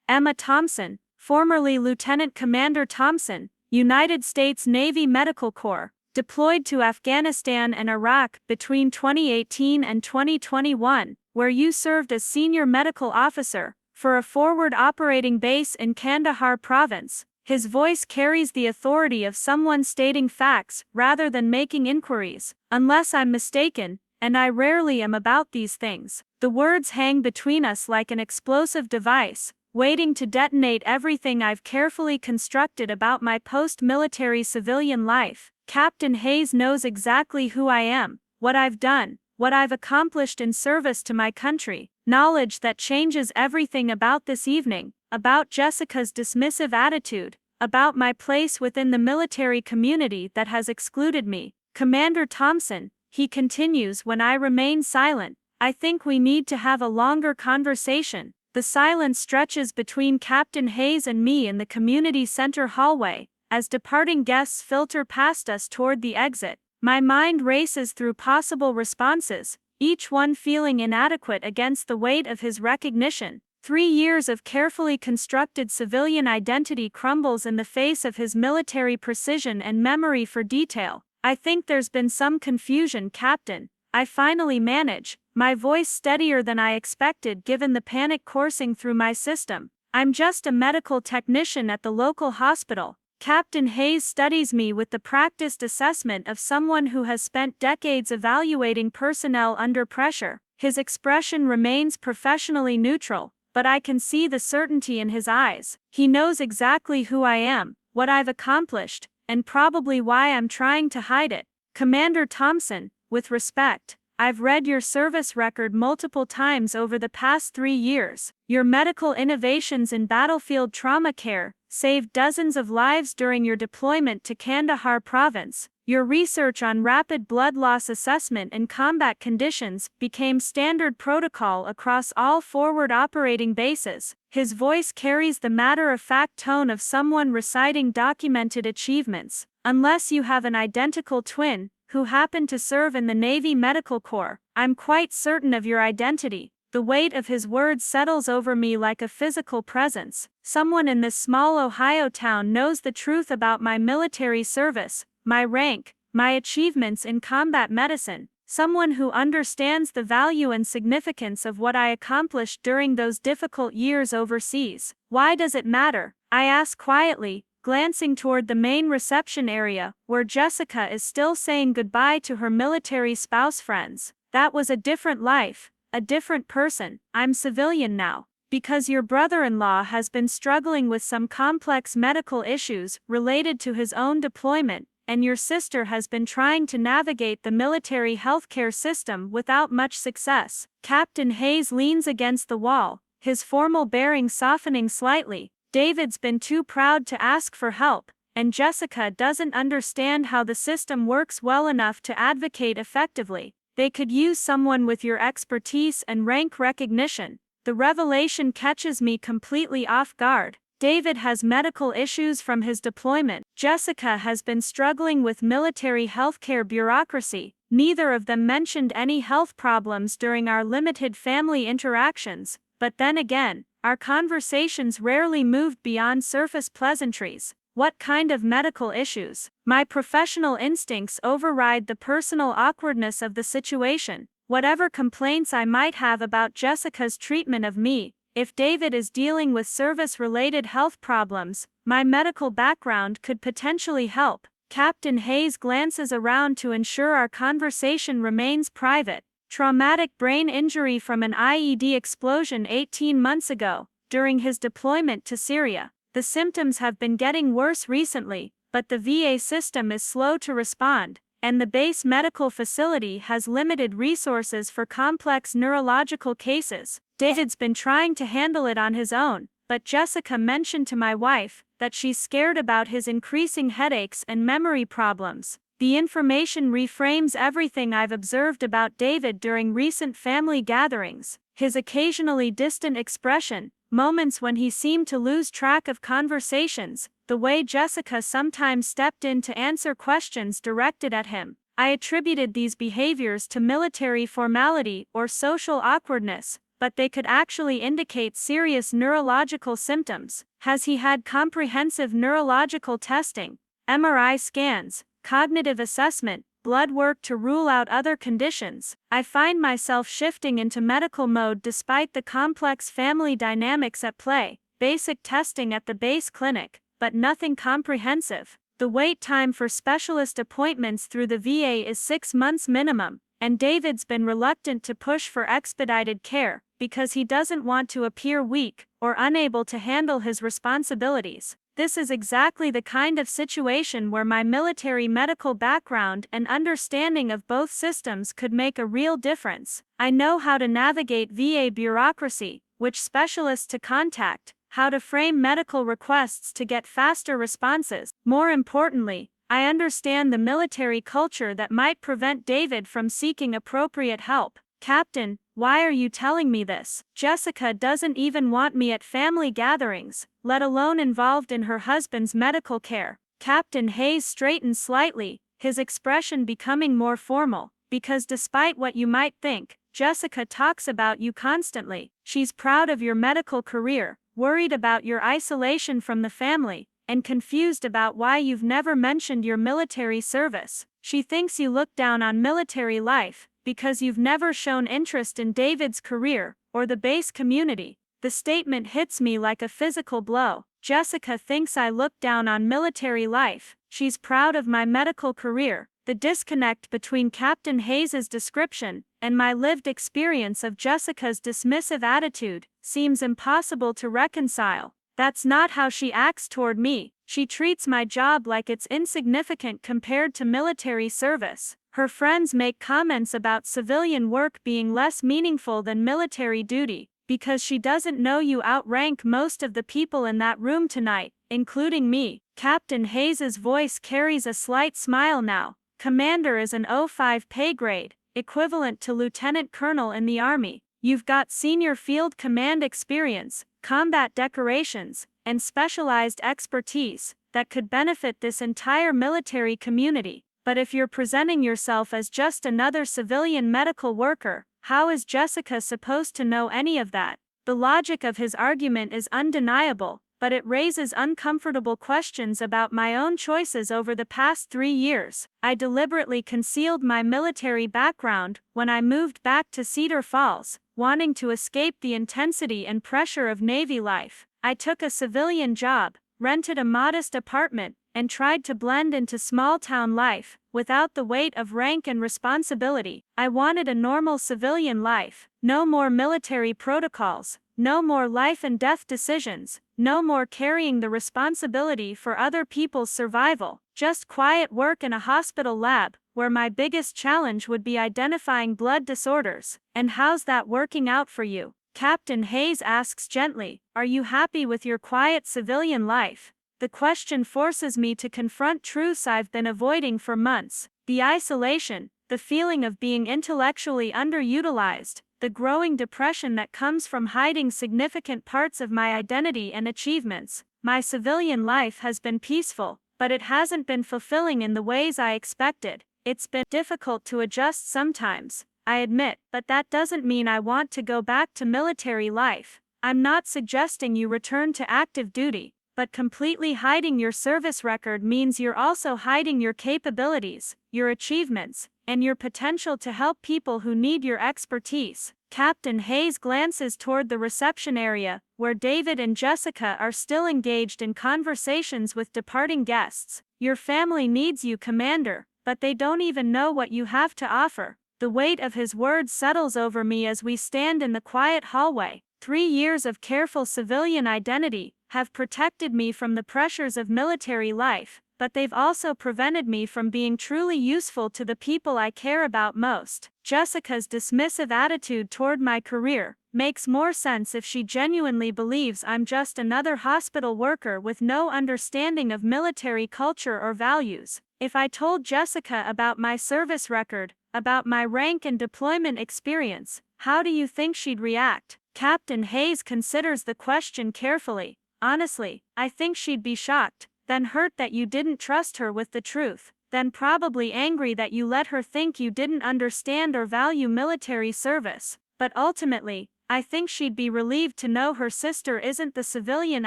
Emma Thompson, formerly Lieutenant Commander Thompson, United States Navy Medical Corps, deployed to Afghanistan and Iraq between 2018 and 2021, where you served as senior medical officer for a forward operating base in Kandahar province. His voice carries the authority of someone stating facts rather than making inquiries. Unless I'm mistaken, and I rarely am about these things, the words hang between us like an explosive device, waiting to detonate everything I've carefully constructed about my post-military civilian life. Captain Hayes knows exactly who I am, what I've done, what I've accomplished in service to my country. Knowledge that changes everything about this evening, about Jessica's dismissive attitude, about my place within the military community that has excluded me. Commander Thompson, he continues when I remain silent, I think we need to have a longer conversation. The silence stretches between Captain Hayes and me in the community center hallway, as departing guests filter past us toward the exit. My mind races through possible responses, each one feeling inadequate against the weight of his recognition. 3 years of carefully constructed civilian identity crumbles in the face of his military precision and memory for detail. I think there's been some confusion, Captain. I finally manage, my voice steadier than I expected given the panic coursing through my system. I'm just a medical technician at the local hospital. Captain Hayes studies me with the practiced assessment of someone who has spent decades evaluating personnel under pressure. His expression remains professionally neutral, but I can see the certainty in his eyes. He knows exactly who I am, what I've accomplished, and probably why I'm trying to hide it. Commander Thompson, with respect, I've read your service record multiple times over the past 3 years. Your medical innovations in battlefield trauma care saved dozens of lives during your deployment to Kandahar province. Your research on rapid blood loss assessment in combat conditions became standard protocol across all forward operating bases. His voice carries the matter-of-fact tone of someone reciting documented achievements. Unless you have an identical twin who happened to serve in the Navy Medical Corps, I'm quite certain of your identity. The weight of his words settles over me like a physical presence. Someone in this small Ohio town knows the truth about my military service, my rank, my achievements in combat medicine. Someone who understands the value and significance of what I accomplished during those difficult years overseas. Why does it matter? I ask quietly, glancing toward the main reception area, where Jessica is still saying goodbye to her military spouse friends. That was a different life, a different person. I'm civilian now. Because your brother-in-law has been struggling with some complex medical issues related to his own deployment, and your sister has been trying to navigate the military healthcare system without much success. Captain Hayes leans against the wall, his formal bearing softening slightly. David's been too proud to ask for help, and Jessica doesn't understand how the system works well enough to advocate effectively. They could use someone with your expertise and rank recognition. The revelation catches me completely off guard. David has medical issues from his deployment. Jessica has been struggling with military healthcare bureaucracy. Neither of them mentioned any health problems during our limited family interactions, but then again, our conversations rarely moved beyond surface pleasantries. What kind of medical issues? My professional instincts override the personal awkwardness of the situation. Whatever complaints I might have about Jessica's treatment of me, if David is dealing with service-related health problems, my medical background could potentially help. Captain Hayes glances around to ensure our conversation remains private. Traumatic brain injury from an IED explosion 18 months ago, during his deployment to Syria. The symptoms have been getting worse recently, but the VA system is slow to respond, and the base medical facility has limited resources for complex neurological cases. David's been trying to handle it on his own, but Jessica mentioned to my wife that she's scared about his increasing headaches and memory problems. The information reframes everything I've observed about David during recent family gatherings. His occasionally distant expression, moments when he seemed to lose track of conversations, the way Jessica sometimes stepped in to answer questions directed at him. I attributed these behaviors to military formality or social awkwardness, but they could actually indicate serious neurological symptoms. Has he had comprehensive neurological testing, MRI scans, cognitive assessment, blood work to rule out other conditions? I find myself shifting into medical mode despite the complex family dynamics at play. Basic testing at the base clinic, but nothing comprehensive. The wait time for specialist appointments through the VA is 6 months minimum, and David's been reluctant to push for expedited care because he doesn't want to appear weak or unable to handle his responsibilities. This is exactly the kind of situation where my military medical background and understanding of both systems could make a real difference. I know how to navigate VA bureaucracy, which specialists to contact, how to frame medical requests to get faster responses. More importantly, I understand the military culture that might prevent David from seeking appropriate help. Captain, Why are you telling me this? Jessica doesn't even want me at family gatherings, let alone involved in her husband's medical care. Captain Hayes straightened slightly, his expression becoming more formal. Because despite what you might think, Jessica talks about you constantly. She's proud of your medical career, worried about your isolation from the family, and confused about why you've never mentioned your military service. She thinks you look down on military life because you've never shown interest in David's career or the base community. The statement hits me like a physical blow. Jessica thinks I look down on military life. She's proud of my medical career. The disconnect between Captain Hayes's description and my lived experience of Jessica's dismissive attitude seems impossible to reconcile. That's not how she acts toward me. She treats my job like it's insignificant compared to military service. Her friends make comments about civilian work being less meaningful than military duty, because she doesn't know you outrank most of the people in that room tonight, including me. Captain Hayes's voice carries a slight smile now. Commander is an O5 pay grade, equivalent to lieutenant colonel in the Army. You've got senior field command experience, combat decorations, and specialized expertise that could benefit this entire military community. But if you're presenting yourself as just another civilian medical worker, how is Jessica supposed to know any of that? The logic of his argument is undeniable, but it raises uncomfortable questions about my own choices over the past 3 years. I deliberately concealed my military background when I moved back to Cedar Falls, wanting to escape the intensity and pressure of Navy life. I took a civilian job, rented a modest apartment, and tried to blend into small-town life, without the weight of rank and responsibility. I wanted a normal civilian life, no more military protocols, no more life and death decisions, no more carrying the responsibility for other people's survival, just quiet work in a hospital lab, where my biggest challenge would be identifying blood disorders. And how's that working out for you? Captain Hayes asks gently, are you happy with your quiet civilian life? The question forces me to confront truths I've been avoiding for months. The isolation, the feeling of being intellectually underutilized, the growing depression that comes from hiding significant parts of my identity and achievements. My civilian life has been peaceful, but it hasn't been fulfilling in the ways I expected. It's been difficult to adjust sometimes, I admit, but that doesn't mean I want to go back to military life. I'm not suggesting you return to active duty, but completely hiding your service record means you're also hiding your capabilities, your achievements, and your potential to help people who need your expertise. Captain Hayes glances toward the reception area, where David and Jessica are still engaged in conversations with departing guests. Your family needs you, Commander, but they don't even know what you have to offer. The weight of his words settles over me as we stand in the quiet hallway. 3 years of careful civilian identity have protected me from the pressures of military life, but they've also prevented me from being truly useful to the people I care about most. Jessica's dismissive attitude toward my career makes more sense if she genuinely believes I'm just another hospital worker with no understanding of military culture or values. If I told Jessica about my service record, about my rank and deployment experience, how do you think she'd react? Captain Hayes considers the question carefully. Honestly, I think she'd be shocked, then hurt that you didn't trust her with the truth, then probably angry that you let her think you didn't understand or value military service. But ultimately, I think she'd be relieved to know her sister isn't the civilian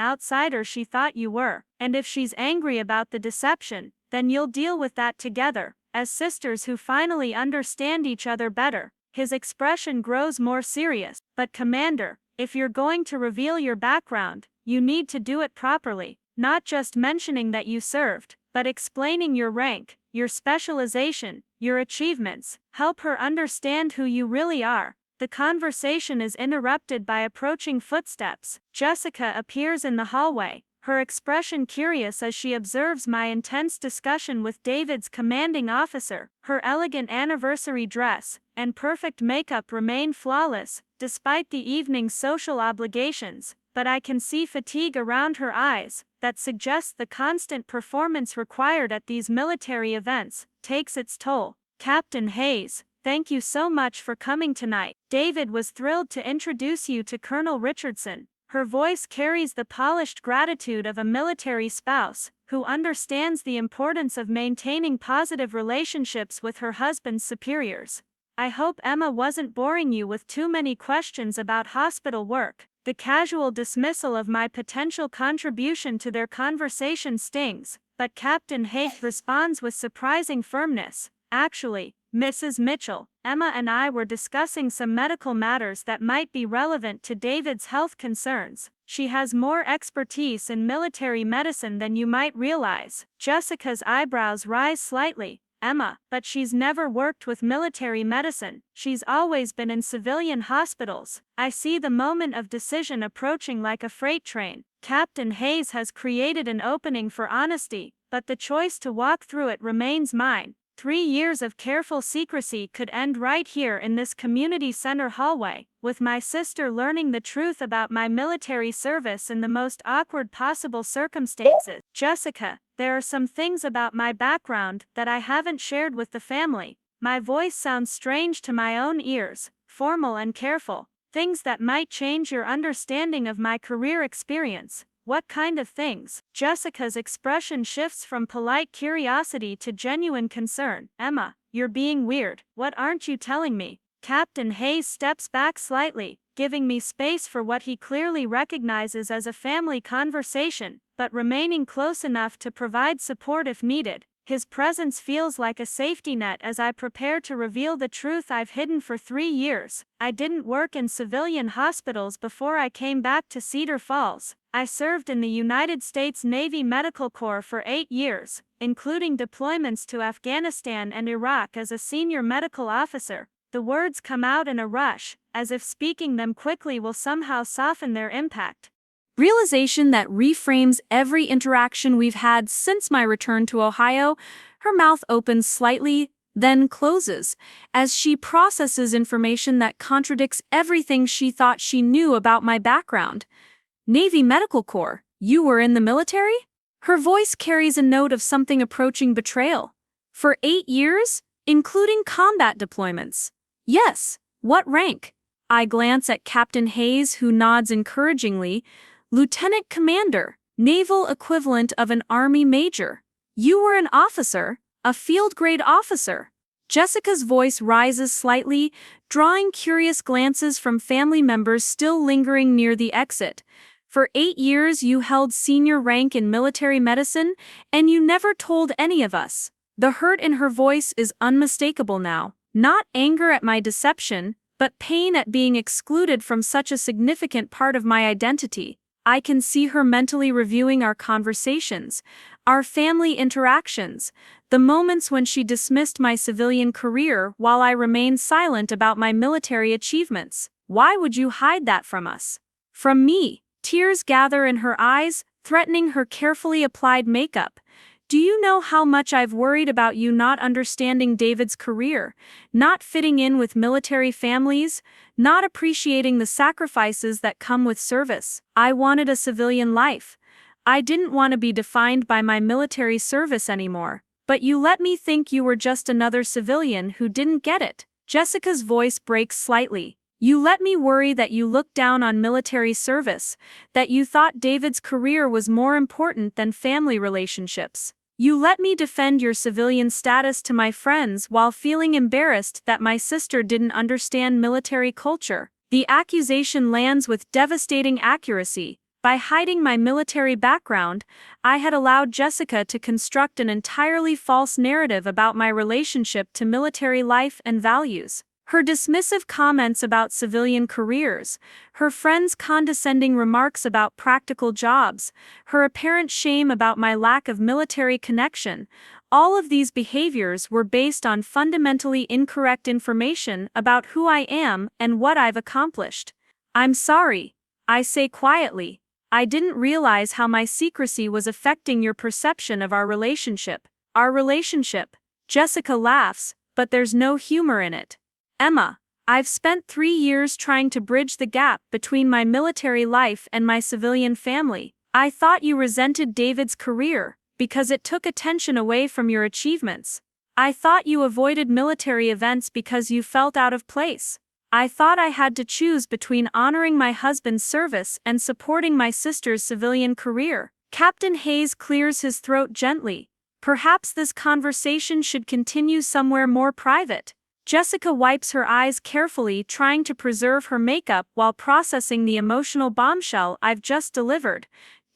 outsider she thought you were. And if she's angry about the deception, then you'll deal with that together, as sisters who finally understand each other better. His expression grows more serious. But Commander, if you're going to reveal your background, you need to do it properly, not just mentioning that you served, but explaining your rank, your specialization, your achievements. Help her understand who you really are. The conversation is interrupted by approaching footsteps. Jessica appears in the hallway, her expression curious as she observes my intense discussion with David's commanding officer. Her elegant anniversary dress and perfect makeup remain flawless, despite the evening's social obligations, but I can see fatigue around her eyes that suggests the constant performance required at these military events takes its toll. Captain Hayes, Thank you so much for coming tonight. David was thrilled to introduce you to Colonel Richardson. Her voice carries the polished gratitude of a military spouse who understands the importance of maintaining positive relationships with her husband's superiors. I hope Emma wasn't boring you with too many questions about hospital work. The casual dismissal of my potential contribution to their conversation stings, but Captain Hayes responds with surprising firmness. Actually, Mrs. Mitchell, Emma and I were discussing some medical matters that might be relevant to David's health concerns. She has more expertise in military medicine than you might realize. Jessica's eyebrows rise slightly. Emma, but she's never worked with military medicine. She's always been in civilian hospitals. I see the moment of decision approaching like a freight train. Captain Hayes has created an opening for honesty, but the choice to walk through it remains mine. 3 years of careful secrecy could end right here in this community center hallway, with my sister learning the truth about my military service in the most awkward possible circumstances. Jessica, there are some things about my background that I haven't shared with the family. My voice sounds strange to my own ears, formal and careful. Things that might change your understanding of my career experience. What kind of things? Jessica's expression shifts from polite curiosity to genuine concern. Emma, you're being weird. What aren't you telling me? Captain Hayes steps back slightly, giving me space for what he clearly recognizes as a family conversation, but remaining close enough to provide support if needed. His presence feels like a safety net as I prepare to reveal the truth I've hidden for 3 years. I didn't work in civilian hospitals before I came back to Cedar Falls. I served in the United States Navy Medical Corps for 8 years, including deployments to Afghanistan and Iraq as a senior medical officer. The words come out in a rush, as if speaking them quickly will somehow soften their impact. Realization that reframes every interaction we've had since my return to Ohio. Her mouth opens slightly, then closes, as she processes information that contradicts everything she thought she knew about my background. Navy Medical Corps, you were in the military? Her voice carries a note of something approaching betrayal. For 8 years, including combat deployments. Yes, what rank? I glance at Captain Hayes, who nods encouragingly. Lieutenant Commander, naval equivalent of an Army major. You were an officer, a field-grade officer. Jessica's voice rises slightly, drawing curious glances from family members still lingering near the exit. For 8 years you held senior rank in military medicine, and you never told any of us. The hurt in her voice is unmistakable now. Not anger at my deception, but pain at being excluded from such a significant part of my identity. I can see her mentally reviewing our conversations, our family interactions, the moments when she dismissed my civilian career while I remained silent about my military achievements. Why would you hide that from us? From me. Tears gather in her eyes, threatening her carefully applied makeup. Do you know how much I've worried about you not understanding David's career, not fitting in with military families, not appreciating the sacrifices that come with service? I wanted a civilian life. I didn't want to be defined by my military service anymore. But you let me think you were just another civilian who didn't get it. Jessica's voice breaks slightly. You let me worry that you looked down on military service, that you thought David's career was more important than family relationships. You let me defend your civilian status to my friends while feeling embarrassed that my sister didn't understand military culture. The accusation lands with devastating accuracy. By hiding my military background, I had allowed Jessica to construct an entirely false narrative about my relationship to military life and values. Her dismissive comments about civilian careers, her friends' condescending remarks about practical jobs, her apparent shame about my lack of military connection, all of these behaviors were based on fundamentally incorrect information about who I am and what I've accomplished. I'm sorry, I say quietly. I didn't realize how my secrecy was affecting your perception of our relationship. Our relationship. Jessica laughs, but there's no humor in it. Emma, I've spent 3 years trying to bridge the gap between my military life and my civilian family. I thought you resented David's career because it took attention away from your achievements. I thought you avoided military events because you felt out of place. I thought I had to choose between honoring my husband's service and supporting my sister's civilian career. Captain Hayes clears his throat gently. Perhaps this conversation should continue somewhere more private. Jessica wipes her eyes carefully, trying to preserve her makeup while processing the emotional bombshell I've just delivered.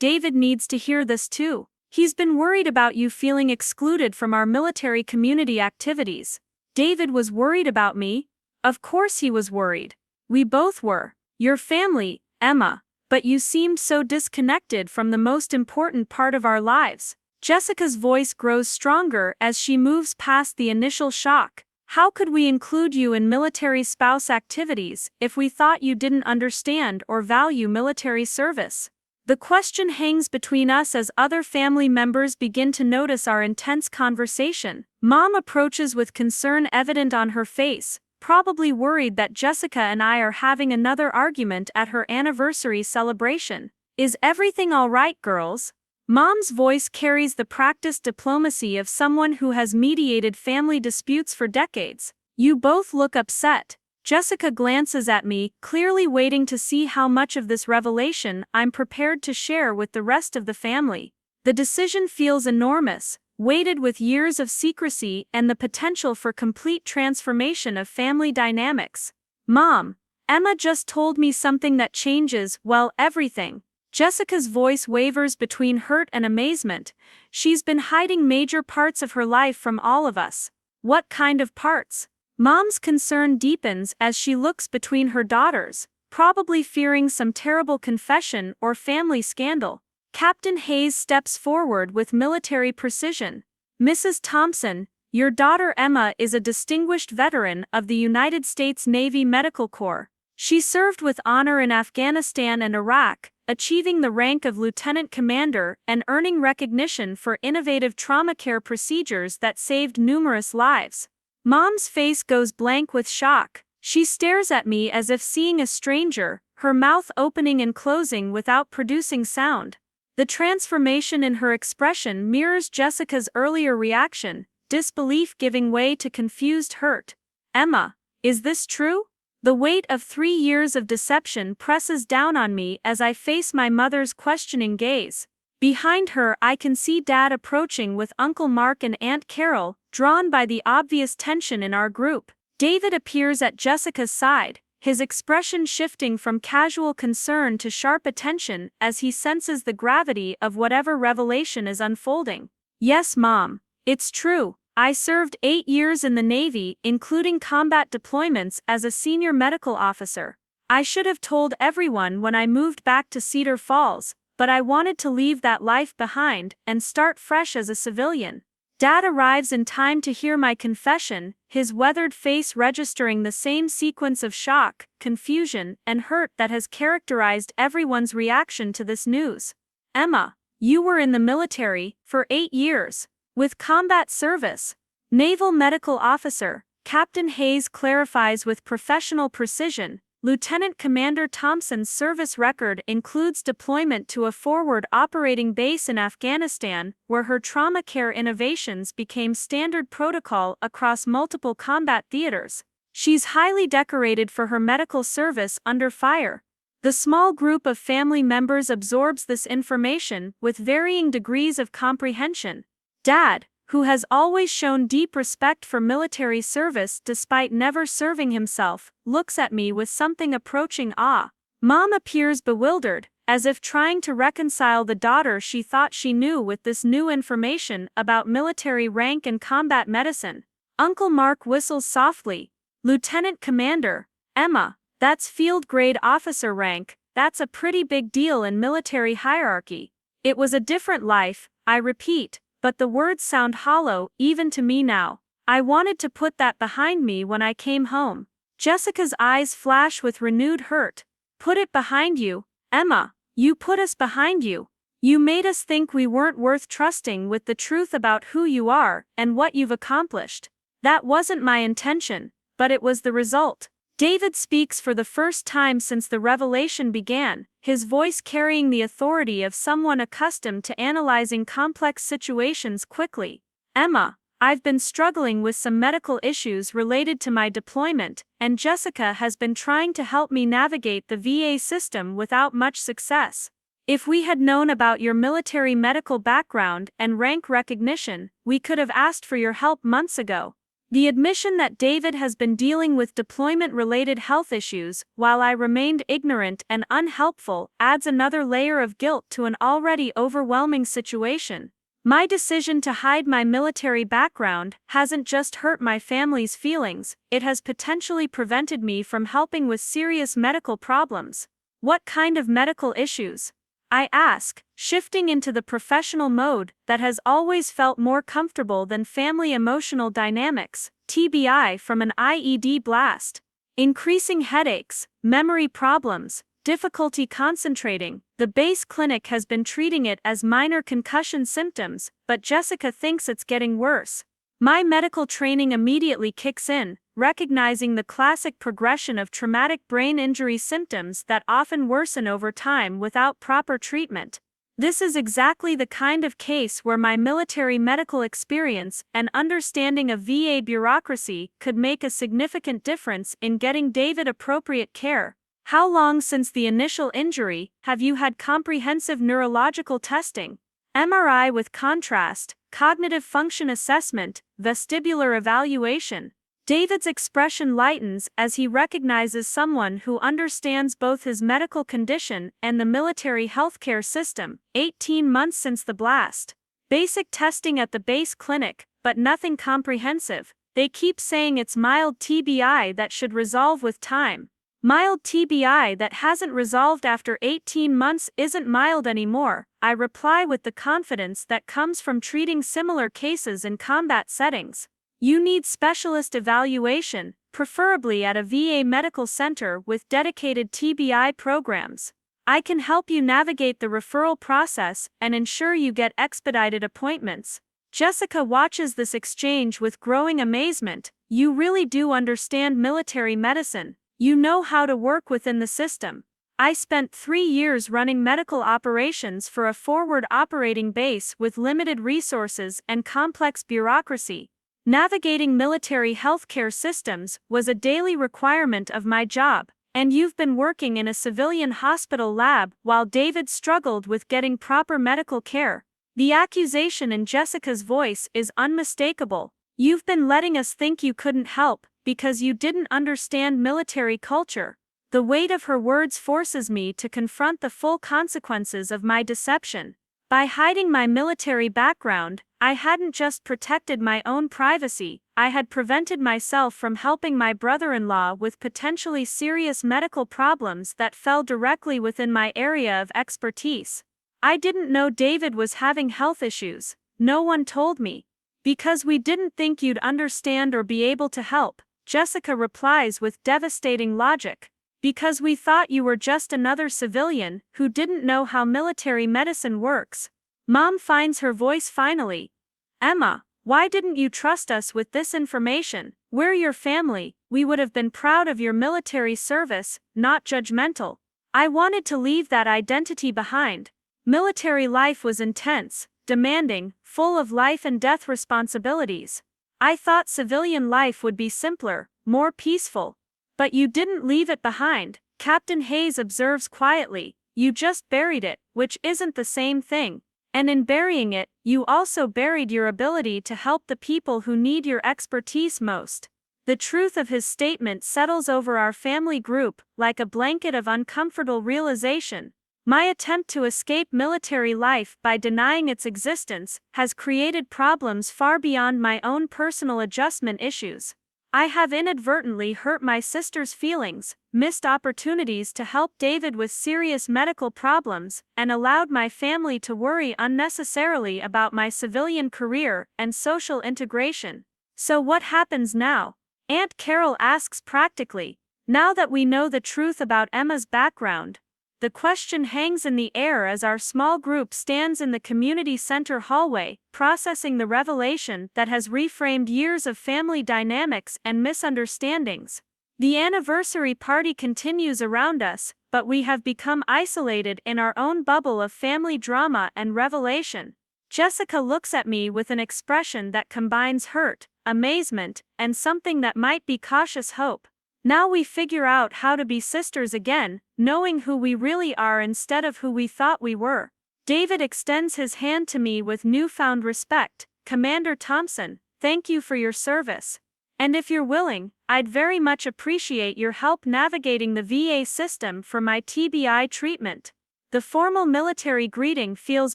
David needs to hear this too. He's been worried about you feeling excluded from our military community activities. David was worried about me. Of course he was worried. We both were. Your family, Emma. But you seemed so disconnected from the most important part of our lives. Jessica's voice grows stronger as she moves past the initial shock. How could we include you in military spouse activities if we thought you didn't understand or value military service? The question hangs between us as other family members begin to notice our intense conversation. Mom approaches with concern evident on her face, probably worried that Jessica and I are having another argument at her anniversary celebration. Is everything all right, girls? Mom's voice carries the practiced diplomacy of someone who has mediated family disputes for decades. You both look upset. Jessica glances at me, clearly waiting to see how much of this revelation I'm prepared to share with the rest of the family. The decision feels enormous, weighted with years of secrecy and the potential for complete transformation of family dynamics. Mom, Emma just told me something that changes, well, everything. Jessica's voice wavers between hurt and amazement. She's been hiding major parts of her life from all of us. What kind of parts? Mom's concern deepens as she looks between her daughters, probably fearing some terrible confession or family scandal. Captain Hayes steps forward with military precision. Mrs. Thompson, your daughter Emma is a distinguished veteran of the United States Navy Medical Corps. She served with honor in Afghanistan and Iraq, achieving the rank of lieutenant commander and earning recognition for innovative trauma care procedures that saved numerous lives. Mom's face goes blank with shock. She stares at me as if seeing a stranger, her mouth opening and closing without producing sound. The transformation in her expression mirrors Jessica's earlier reaction, disbelief giving way to confused hurt. Emma, is this true? The weight of 3 years of deception presses down on me as I face my mother's questioning gaze. Behind her, I can see Dad approaching with Uncle Mark and Aunt Carol, drawn by the obvious tension in our group. David appears at Jessica's side, his expression shifting from casual concern to sharp attention as he senses the gravity of whatever revelation is unfolding. Yes, Mom, it's true. I served 8 years in the Navy, including combat deployments as a senior medical officer. I should have told everyone when I moved back to Cedar Falls, but I wanted to leave that life behind and start fresh as a civilian. Dad arrives in time to hear my confession, his weathered face registering the same sequence of shock, confusion, and hurt that has characterized everyone's reaction to this news. Emma, you were in the military for 8 years. With combat service. Naval Medical Officer, Captain Hayes clarifies with professional precision. Lieutenant Commander Thompson's service record includes deployment to a forward operating base in Afghanistan, where her trauma care innovations became standard protocol across multiple combat theaters. She's highly decorated for her medical service under fire. The small group of family members absorbs this information with varying degrees of comprehension. Dad, who has always shown deep respect for military service despite never serving himself, looks at me with something approaching awe. Mom appears bewildered, as if trying to reconcile the daughter she thought she knew with this new information about military rank and combat medicine. Uncle Mark whistles softly. Lieutenant Commander, Emma, that's field-grade officer rank. That's a pretty big deal in military hierarchy. It was a different life, I repeat. But the words sound hollow, even to me now. I wanted to put that behind me when I came home. Jessica's eyes flash with renewed hurt. Put it behind you, Emma. You put us behind you. You made us think we weren't worth trusting with the truth about who you are and what you've accomplished. That wasn't my intention, but it was the result. David speaks for the first time since the revelation began, his voice carrying the authority of someone accustomed to analyzing complex situations quickly. Emma, I've been struggling with some medical issues related to my deployment, and Jessica has been trying to help me navigate the VA system without much success. If we had known about your military medical background and rank recognition, we could have asked for your help months ago. The admission that David has been dealing with deployment-related health issues, while I remained ignorant and unhelpful, adds another layer of guilt to an already overwhelming situation. My decision to hide my military background hasn't just hurt my family's feelings, it has potentially prevented me from helping with serious medical problems. What kind of medical issues? I ask, shifting into the professional mode that has always felt more comfortable than family emotional dynamics, TBI from an IED blast. Increasing headaches, memory problems, difficulty concentrating. The base clinic has been treating it as minor concussion symptoms, but Jessica thinks it's getting worse. My medical training immediately kicks in, recognizing the classic progression of traumatic brain injury symptoms that often worsen over time without proper treatment. This is exactly the kind of case where my military medical experience and understanding of VA bureaucracy could make a significant difference in getting David appropriate care. How long since the initial injury have you had comprehensive neurological testing? MRI with contrast, cognitive function assessment, vestibular evaluation. David's expression lightens as he recognizes someone who understands both his medical condition and the military healthcare system. 18 months since the blast. Basic testing at the base clinic, but nothing comprehensive. They keep saying it's mild TBI that should resolve with time. Mild TBI that hasn't resolved after 18 months isn't mild anymore, I reply with the confidence that comes from treating similar cases in combat settings. You need specialist evaluation, preferably at a VA medical center with dedicated TBI programs. I can help you navigate the referral process and ensure you get expedited appointments. Jessica watches this exchange with growing amazement. You really do understand military medicine. You know how to work within the system. I spent 3 years running medical operations for a forward operating base with limited resources and complex bureaucracy. Navigating military healthcare systems was a daily requirement of my job, and you've been working in a civilian hospital lab while David struggled with getting proper medical care. The accusation in Jessica's voice is unmistakable. You've been letting us think you couldn't help, because you didn't understand military culture. The weight of her words forces me to confront the full consequences of my deception. By hiding my military background, I hadn't just protected my own privacy, I had prevented myself from helping my brother-in-law with potentially serious medical problems that fell directly within my area of expertise. I didn't know David was having health issues. No one told me. Because we didn't think you'd understand or be able to help. Jessica replies with devastating logic. Because we thought you were just another civilian who didn't know how military medicine works. Mom finds her voice finally. Emma, why didn't you trust us with this information? We're your family, we would have been proud of your military service, not judgmental. I wanted to leave that identity behind. Military life was intense, demanding, full of life and death responsibilities. I thought civilian life would be simpler, more peaceful. But you didn't leave it behind, Captain Hayes observes quietly. You just buried it, which isn't the same thing. And in burying it, you also buried your ability to help the people who need your expertise most. The truth of his statement settles over our family group like a blanket of uncomfortable realization. My attempt to escape military life by denying its existence has created problems far beyond my own personal adjustment issues. I have inadvertently hurt my sister's feelings, missed opportunities to help David with serious medical problems, and allowed my family to worry unnecessarily about my civilian career and social integration. So what happens now? Aunt Carol asks practically. Now that we know the truth about Emma's background, the question hangs in the air as our small group stands in the community center hallway, processing the revelation that has reframed years of family dynamics and misunderstandings. The anniversary party continues around us, but we have become isolated in our own bubble of family drama and revelation. Jessica looks at me with an expression that combines hurt, amazement, and something that might be cautious hope. Now we figure out how to be sisters again, knowing who we really are instead of who we thought we were. David extends his hand to me with newfound respect. Commander Thompson, thank you for your service. And if you're willing, I'd very much appreciate your help navigating the VA system for my TBI treatment. The formal military greeting feels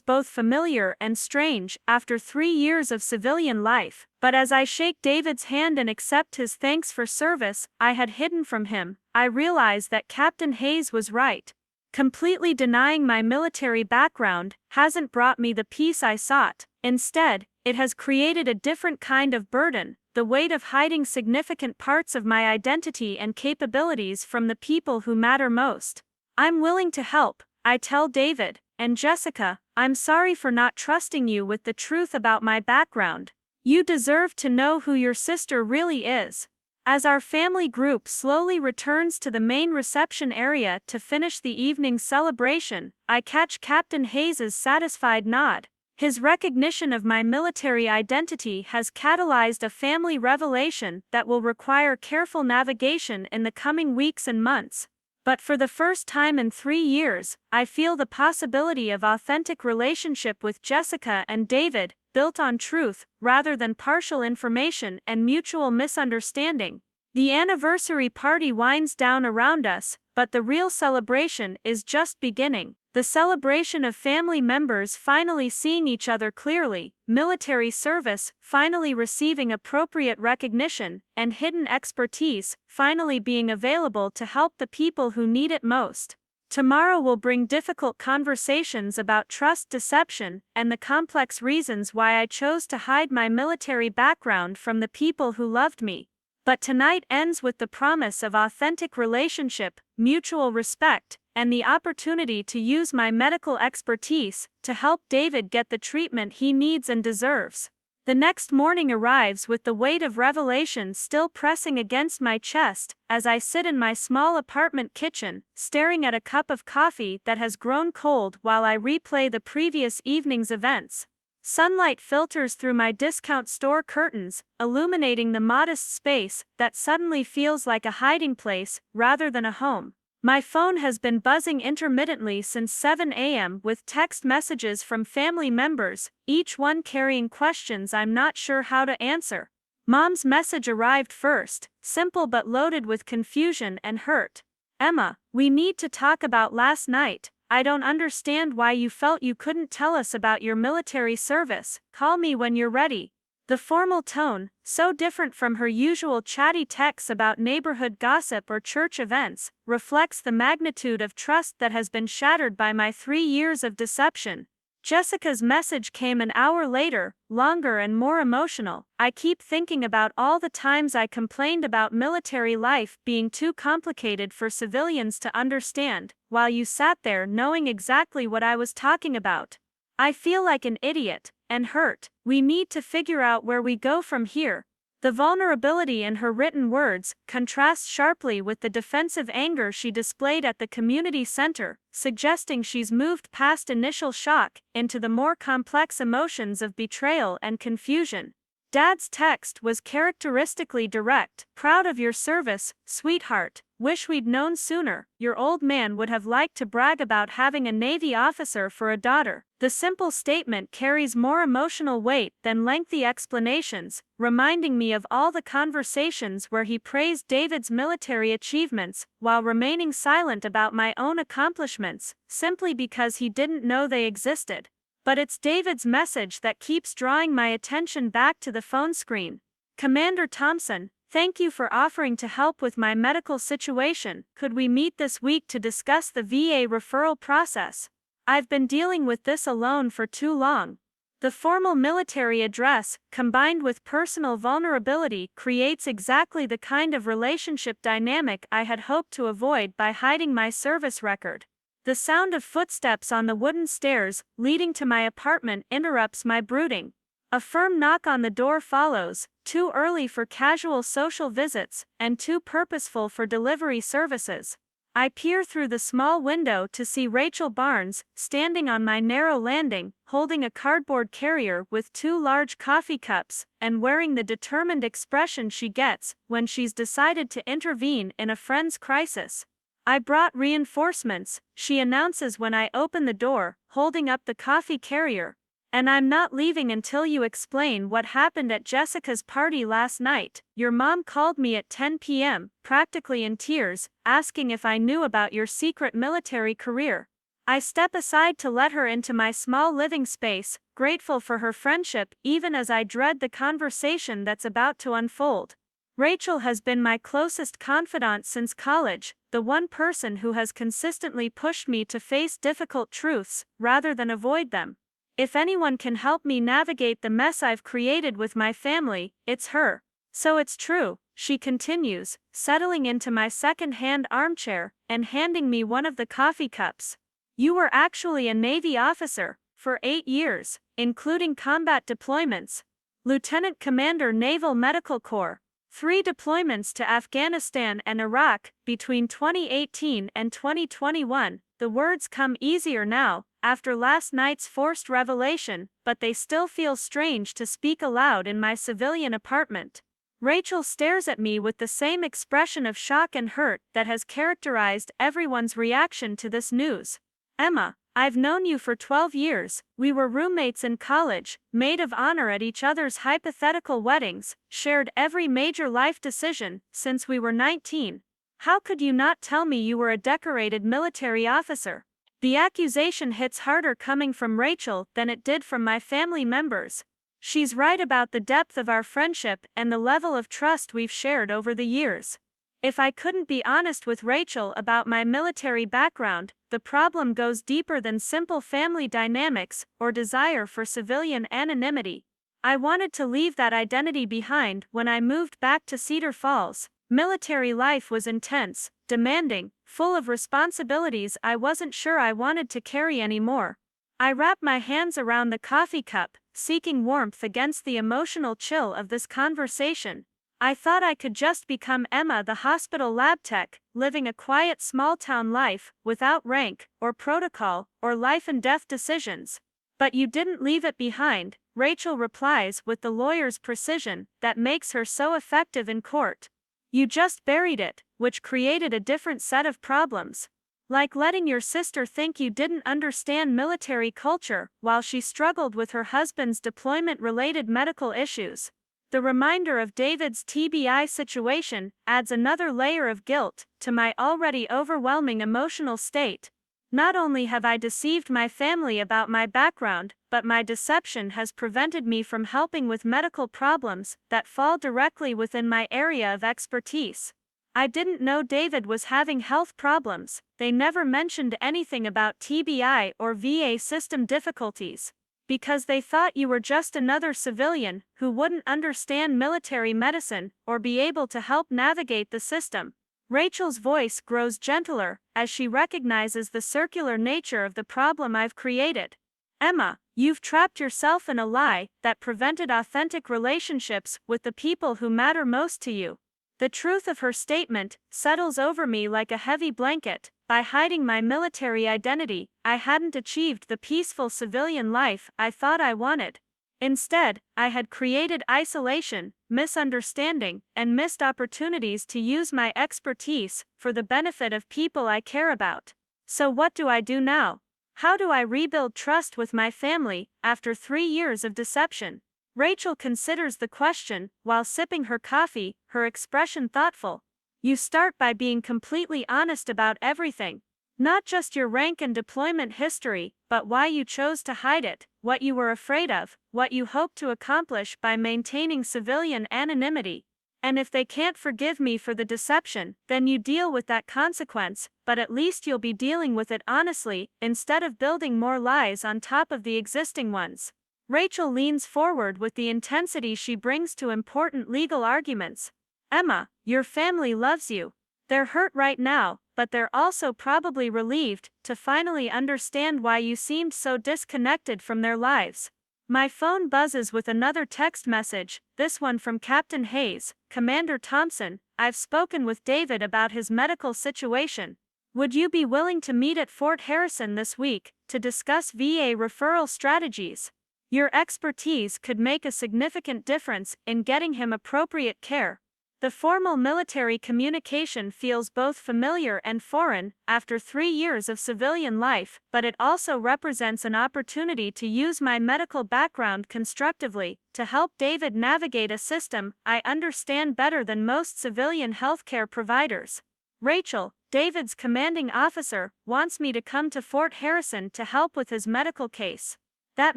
both familiar and strange after 3 years of civilian life, but as I shake David's hand and accept his thanks for service I had hidden from him, I realize that Captain Hayes was right. Completely denying my military background hasn't brought me the peace I sought. Instead, it has created a different kind of burden, the weight of hiding significant parts of my identity and capabilities from the people who matter most. I'm willing to help, I tell David, and Jessica, I'm sorry for not trusting you with the truth about my background. You deserve to know who your sister really is. As our family group slowly returns to the main reception area to finish the evening's celebration, I catch Captain Hayes's satisfied nod. His recognition of my military identity has catalyzed a family revelation that will require careful navigation in the coming weeks and months. But for the first time in 3 years, I feel the possibility of authentic relationship with Jessica and David, built on truth, rather than partial information and mutual misunderstanding. The anniversary party winds down around us, but the real celebration is just beginning. The celebration of family members finally seeing each other clearly, military service finally receiving appropriate recognition, and hidden expertise finally being available to help the people who need it most. Tomorrow will bring difficult conversations about trust deception and the complex reasons why I chose to hide my military background from the people who loved me. But tonight ends with the promise of authentic relationship, mutual respect, and the opportunity to use my medical expertise to help David get the treatment he needs and deserves. The next morning arrives with the weight of revelation still pressing against my chest as I sit in my small apartment kitchen, staring at a cup of coffee that has grown cold while I replay the previous evening's events. Sunlight filters through my discount store curtains, illuminating the modest space that suddenly feels like a hiding place rather than a home. My phone has been buzzing intermittently since 7 a.m. with text messages from family members, each one carrying questions I'm not sure how to answer. Mom's message arrived first, simple but loaded with confusion and hurt. Emma, we need to talk about last night. I don't understand why you felt you couldn't tell us about your military service. Call me when you're ready. The formal tone, so different from her usual chatty texts about neighborhood gossip or church events, reflects the magnitude of trust that has been shattered by my 3 years of deception. Jessica's message came an hour later, longer and more emotional. I keep thinking about all the times I complained about military life being too complicated for civilians to understand, while you sat there knowing exactly what I was talking about. I feel like an idiot, and hurt. We need to figure out where we go from here. The vulnerability in her written words contrasts sharply with the defensive anger she displayed at the community center, suggesting she's moved past initial shock into the more complex emotions of betrayal and confusion. Dad's text was characteristically direct. Proud of your service, sweetheart. Wish we'd known sooner. Your old man would have liked to brag about having a Navy officer for a daughter. The simple statement carries more emotional weight than lengthy explanations, reminding me of all the conversations where he praised David's military achievements while remaining silent about my own accomplishments, simply because he didn't know they existed. But it's David's message that keeps drawing my attention back to the phone screen. Commander Thompson, thank you for offering to help with my medical situation. Could we meet this week to discuss the VA referral process? I've been dealing with this alone for too long. The formal military address, combined with personal vulnerability, creates exactly the kind of relationship dynamic I had hoped to avoid by hiding my service record. The sound of footsteps on the wooden stairs leading to my apartment interrupts my brooding. A firm knock on the door follows, too early for casual social visits, and too purposeful for delivery services. I peer through the small window to see Rachel Barnes standing on my narrow landing, holding a cardboard carrier with 2 large coffee cups, and wearing the determined expression she gets when she's decided to intervene in a friend's crisis. "I brought reinforcements," she announces when I open the door, holding up the coffee carrier. "And I'm not leaving until you explain what happened at Jessica's party last night. Your mom called me at 10 p.m., practically in tears, asking if I knew about your secret military career." I step aside to let her into my small living space, grateful for her friendship even as I dread the conversation that's about to unfold. Rachel has been my closest confidant since college, the one person who has consistently pushed me to face difficult truths rather than avoid them. If anyone can help me navigate the mess I've created with my family, it's her. "So it's true," she continues, settling into my second-hand armchair and handing me one of the coffee cups. "You were actually a Navy officer for 8 years, including combat deployments. Lieutenant Commander Naval Medical Corps. 3 deployments to Afghanistan and Iraq between 2018 and 2021. The words come easier now, after last night's forced revelation, but they still feel strange to speak aloud in my civilian apartment. Rachel stares at me with the same expression of shock and hurt that has characterized everyone's reaction to this news. "Emma, I've known you for 12 years, we were roommates in college, maid of honor at each other's hypothetical weddings, shared every major life decision since we were 19. How could you not tell me you were a decorated military officer?" The accusation hits harder coming from Rachel than it did from my family members. She's right about the depth of our friendship and the level of trust we've shared over the years. If I couldn't be honest with Rachel about my military background, the problem goes deeper than simple family dynamics or desire for civilian anonymity. I wanted to leave that identity behind when I moved back to Cedar Falls. Military life was intense, demanding, full of responsibilities I wasn't sure I wanted to carry anymore. I wrap my hands around the coffee cup, seeking warmth against the emotional chill of this conversation. I thought I could just become Emma, the hospital lab tech, living a quiet small-town life, without rank, or protocol, or life-and-death decisions. "But you didn't leave it behind," Rachel replies with the lawyer's precision that makes her so effective in court. "You just buried it, which created a different set of problems. Like letting your sister think you didn't understand military culture while she struggled with her husband's deployment-related medical issues. The reminder of David's TBI situation adds another layer of guilt to my already overwhelming emotional state. Not only have I deceived my family about my background, but my deception has prevented me from helping with medical problems that fall directly within my area of expertise. I didn't know David was having health problems. They never mentioned anything about TBI or VA system difficulties. Because they thought you were just another civilian who wouldn't understand military medicine or be able to help navigate the system." Rachel's voice grows gentler as she recognizes the circular nature of the problem I've created. "Emma, you've trapped yourself in a lie that prevented authentic relationships with the people who matter most to you." The truth of her statement settles over me like a heavy blanket. By hiding my military identity, I hadn't achieved the peaceful civilian life I thought I wanted. Instead, I had created isolation, misunderstanding, and missed opportunities to use my expertise for the benefit of people I care about. So what do I do now? How do I rebuild trust with my family after 3 years of deception? Rachel considers the question while sipping her coffee, her expression thoughtful. "You start by being completely honest about everything. Not just your rank and deployment history, but why you chose to hide it, what you were afraid of, what you hoped to accomplish by maintaining civilian anonymity. And if they can't forgive me for the deception, then you deal with that consequence, but at least you'll be dealing with it honestly, instead of building more lies on top of the existing ones." Rachel leans forward with the intensity she brings to important legal arguments. "Emma, your family loves you. They're hurt right now, but they're also probably relieved to finally understand why you seemed so disconnected from their lives." My phone buzzes with another text message, this one from Captain Hayes. "Commander Thompson, I've spoken with David about his medical situation. Would you be willing to meet at Fort Harrison this week to discuss VA referral strategies? Your expertise could make a significant difference in getting him appropriate care. The formal military communication feels both familiar and foreign after 3 years of civilian life, but it also represents an opportunity to use my medical background constructively to help David navigate a system I understand better than most civilian healthcare providers. Rachel, David's commanding officer, wants me to come to Fort Harrison to help with his medical case. That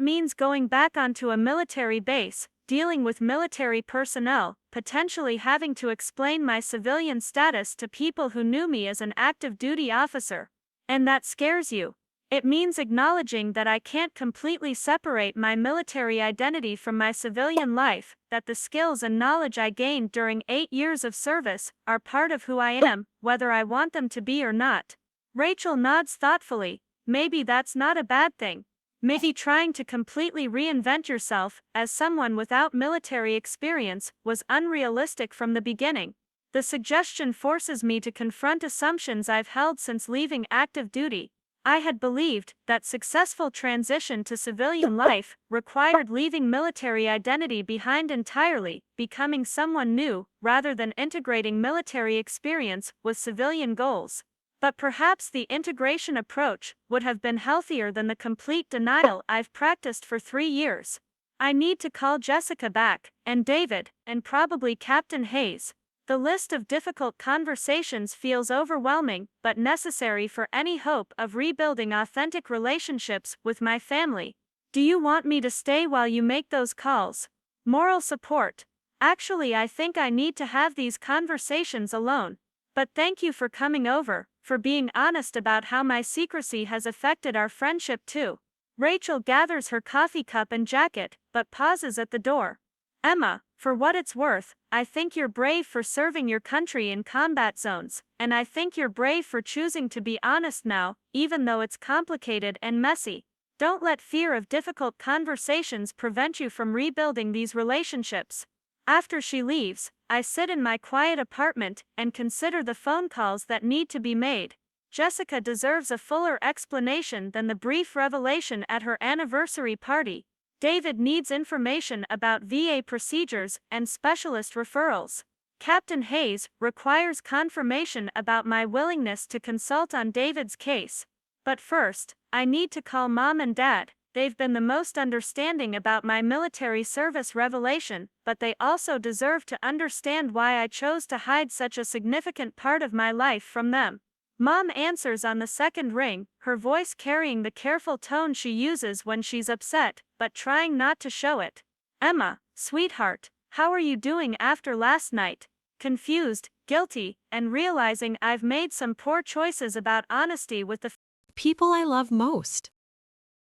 means going back onto a military base, dealing with military personnel, potentially having to explain my civilian status to people who knew me as an active duty officer. And that scares you. It means acknowledging that I can't completely separate my military identity from my civilian life, that the skills and knowledge I gained during 8 years of service are part of who I am, whether I want them to be or not. Rachel nods thoughtfully. Maybe that's not a bad thing. Maybe trying to completely reinvent yourself as someone without military experience was unrealistic from the beginning. The suggestion forces me to confront assumptions I've held since leaving active duty. I had believed that successful transition to civilian life required leaving military identity behind entirely, becoming someone new, rather than integrating military experience with civilian goals. But perhaps the integration approach would have been healthier than the complete denial I've practiced for 3 years. I need to call Jessica back, and David, and probably Captain Hayes. The list of difficult conversations feels overwhelming, but necessary for any hope of rebuilding authentic relationships with my family. Do you want me to stay while you make those calls? Moral support. Actually, I think I need to have these conversations alone. But thank you for coming over, for being honest about how my secrecy has affected our friendship too. Rachel gathers her coffee cup and jacket, but pauses at the door. Emma, for what it's worth, I think you're brave for serving your country in combat zones, and I think you're brave for choosing to be honest now, even though it's complicated and messy. Don't let fear of difficult conversations prevent you from rebuilding these relationships. After she leaves, I sit in my quiet apartment and consider the phone calls that need to be made. Jessica deserves a fuller explanation than the brief revelation at her anniversary party. David needs information about VA procedures and specialist referrals. Captain Hayes requires confirmation about my willingness to consult on David's case. But first, I need to call Mom and Dad. They've been the most understanding about my military service revelation, but they also deserve to understand why I chose to hide such a significant part of my life from them. Mom answers on the second ring, her voice carrying the careful tone she uses when she's upset, but trying not to show it. Emma, sweetheart, how are you doing after last night? Confused, guilty, and realizing I've made some poor choices about honesty with the People I love most.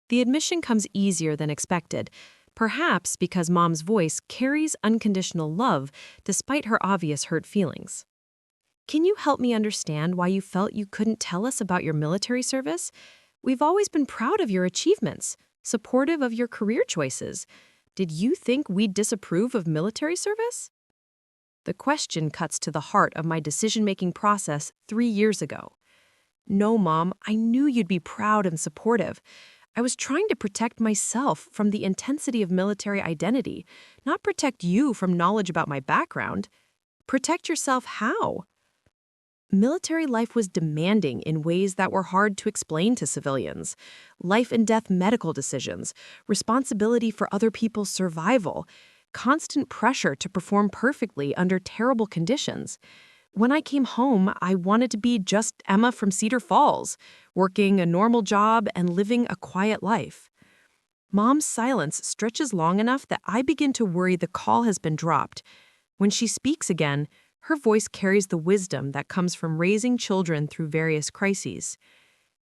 The admission comes easier than expected, perhaps because Mom's voice carries unconditional love despite her obvious hurt feelings. Can you help me understand why you felt you couldn't tell us about your military service? We've always been proud of your achievements, supportive of your career choices. Did you think we'd disapprove of military service? The question cuts to the heart of my decision-making process 3 years ago. No, Mom, I knew you'd be proud and supportive. I was trying to protect myself from the intensity of military identity, not protect you from knowledge about my background. Protect yourself how? Military life was demanding in ways that were hard to explain to civilians. Life and death medical decisions, responsibility for other people's survival, constant pressure to perform perfectly under terrible conditions. When I came home, I wanted to be just Emma from Cedar Falls, working a normal job and living a quiet life. Mom's silence stretches long enough that I begin to worry the call has been dropped. When she speaks again, her voice carries the wisdom that comes from raising children through various crises.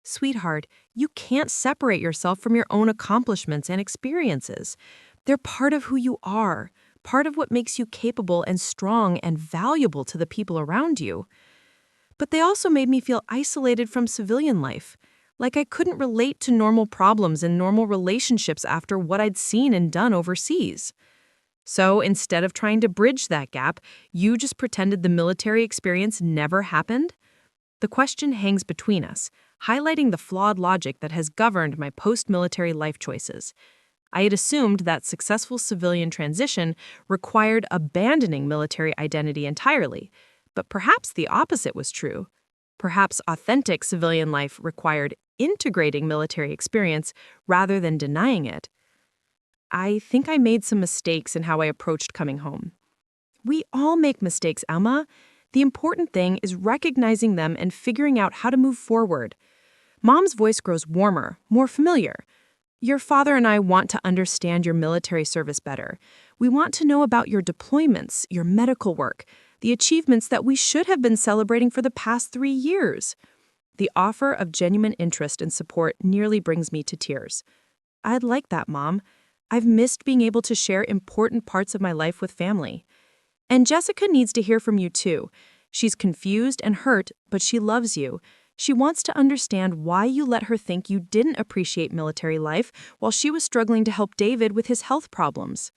Sweetheart, you can't separate yourself from your own accomplishments and experiences. They're part of who you are, part of what makes you capable and strong and valuable to the people around you. But they also made me feel isolated from civilian life, like I couldn't relate to normal problems and normal relationships after what I'd seen and done overseas. So instead of trying to bridge that gap, you just pretended the military experience never happened? The question hangs between us, highlighting the flawed logic that has governed my post-military life choices. I had assumed that successful civilian transition required abandoning military identity entirely, but perhaps the opposite was true. Perhaps authentic civilian life required integrating military experience rather than denying it. I think I made some mistakes in how I approached coming home. We all make mistakes, Emma. The important thing is recognizing them and figuring out how to move forward. Mom's voice grows warmer, more familiar. Your father and I want to understand your military service better. We want to know about your deployments, your medical work, the achievements that we should have been celebrating for the past 3 years. The offer of genuine interest and support nearly brings me to tears. I'd like that, Mom. I've missed being able to share important parts of my life with family. And Jessica needs to hear from you too. She's confused and hurt, but she loves you. She wants to understand why you let her think you didn't appreciate military life while she was struggling to help David with his health problems.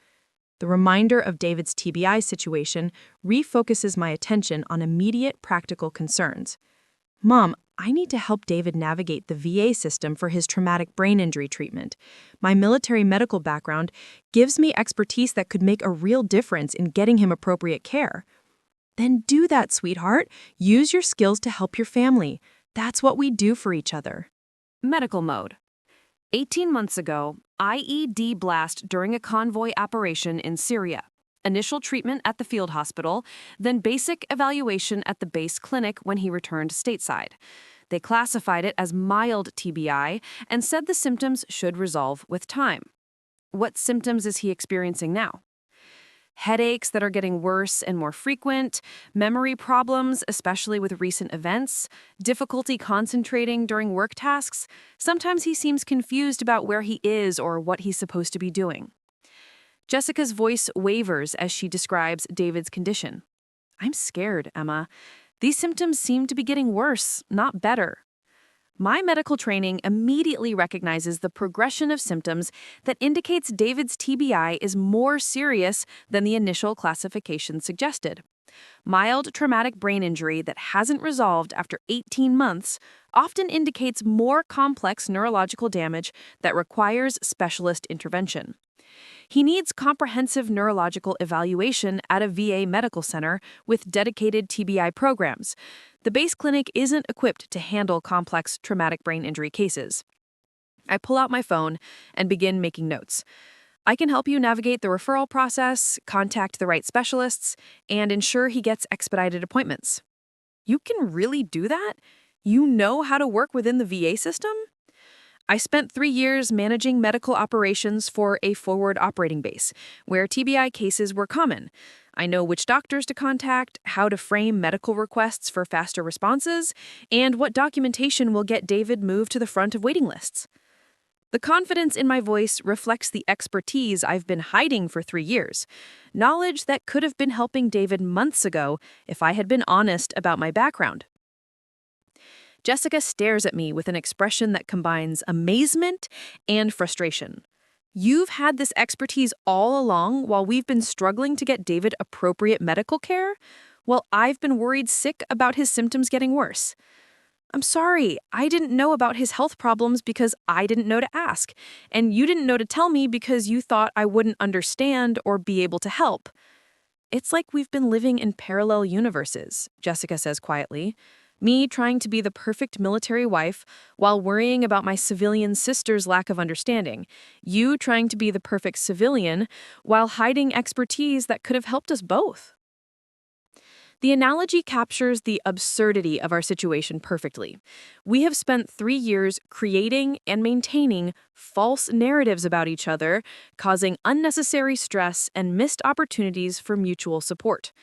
The reminder of David's TBI situation refocuses my attention on immediate practical concerns. Mom, I need to help David navigate the VA system for his traumatic brain injury treatment. My military medical background gives me expertise that could make a real difference in getting him appropriate care. Then do that, sweetheart. Use your skills to help your family. That's what we do for each other. Medical mode. 18 months ago, IED blast during a convoy operation in Syria. Initial treatment at the field hospital, then basic evaluation at the base clinic when he returned stateside. They classified it as mild TBI and said the symptoms should resolve with time. What symptoms is he experiencing now? Headaches that are getting worse and more frequent, memory problems, especially with recent events, difficulty concentrating during work tasks. Sometimes he seems confused about where he is or what he's supposed to be doing. Jessica's voice wavers as she describes David's condition. I'm scared, Emma. These symptoms seem to be getting worse, not better. My medical training immediately recognizes the progression of symptoms that indicates David's TBI is more serious than the initial classification suggested. Mild traumatic brain injury that hasn't resolved after 18 months often indicates more complex neurological damage that requires specialist intervention. He needs comprehensive neurological evaluation at a VA medical center with dedicated TBI programs. The base clinic isn't equipped to handle complex traumatic brain injury cases. I pull out my phone and begin making notes. I can help you navigate the referral process, contact the right specialists, and ensure he gets expedited appointments. You can really do that? You know how to work within the VA system? I spent 3 years managing medical operations for a forward operating base, where TBI cases were common. I know which doctors to contact, how to frame medical requests for faster responses, and what documentation will get David moved to the front of waiting lists. The confidence in my voice reflects the expertise I've been hiding for 3 years, knowledge that could have been helping David months ago if I had been honest about my background. Jessica stares at me with an expression that combines amazement and frustration. You've had this expertise all along while we've been struggling to get David appropriate medical care? While I've been worried sick about his symptoms getting worse. I'm sorry, I didn't know about his health problems because I didn't know to ask, and you didn't know to tell me because you thought I wouldn't understand or be able to help. It's like we've been living in parallel universes, Jessica says quietly. Me trying to be the perfect military wife while worrying about my civilian sister's lack of understanding. You trying to be the perfect civilian while hiding expertise that could have helped us both. The analogy captures the absurdity of our situation perfectly. We have spent 3 years creating and maintaining false narratives about each other, causing unnecessary stress and missed opportunities for mutual support.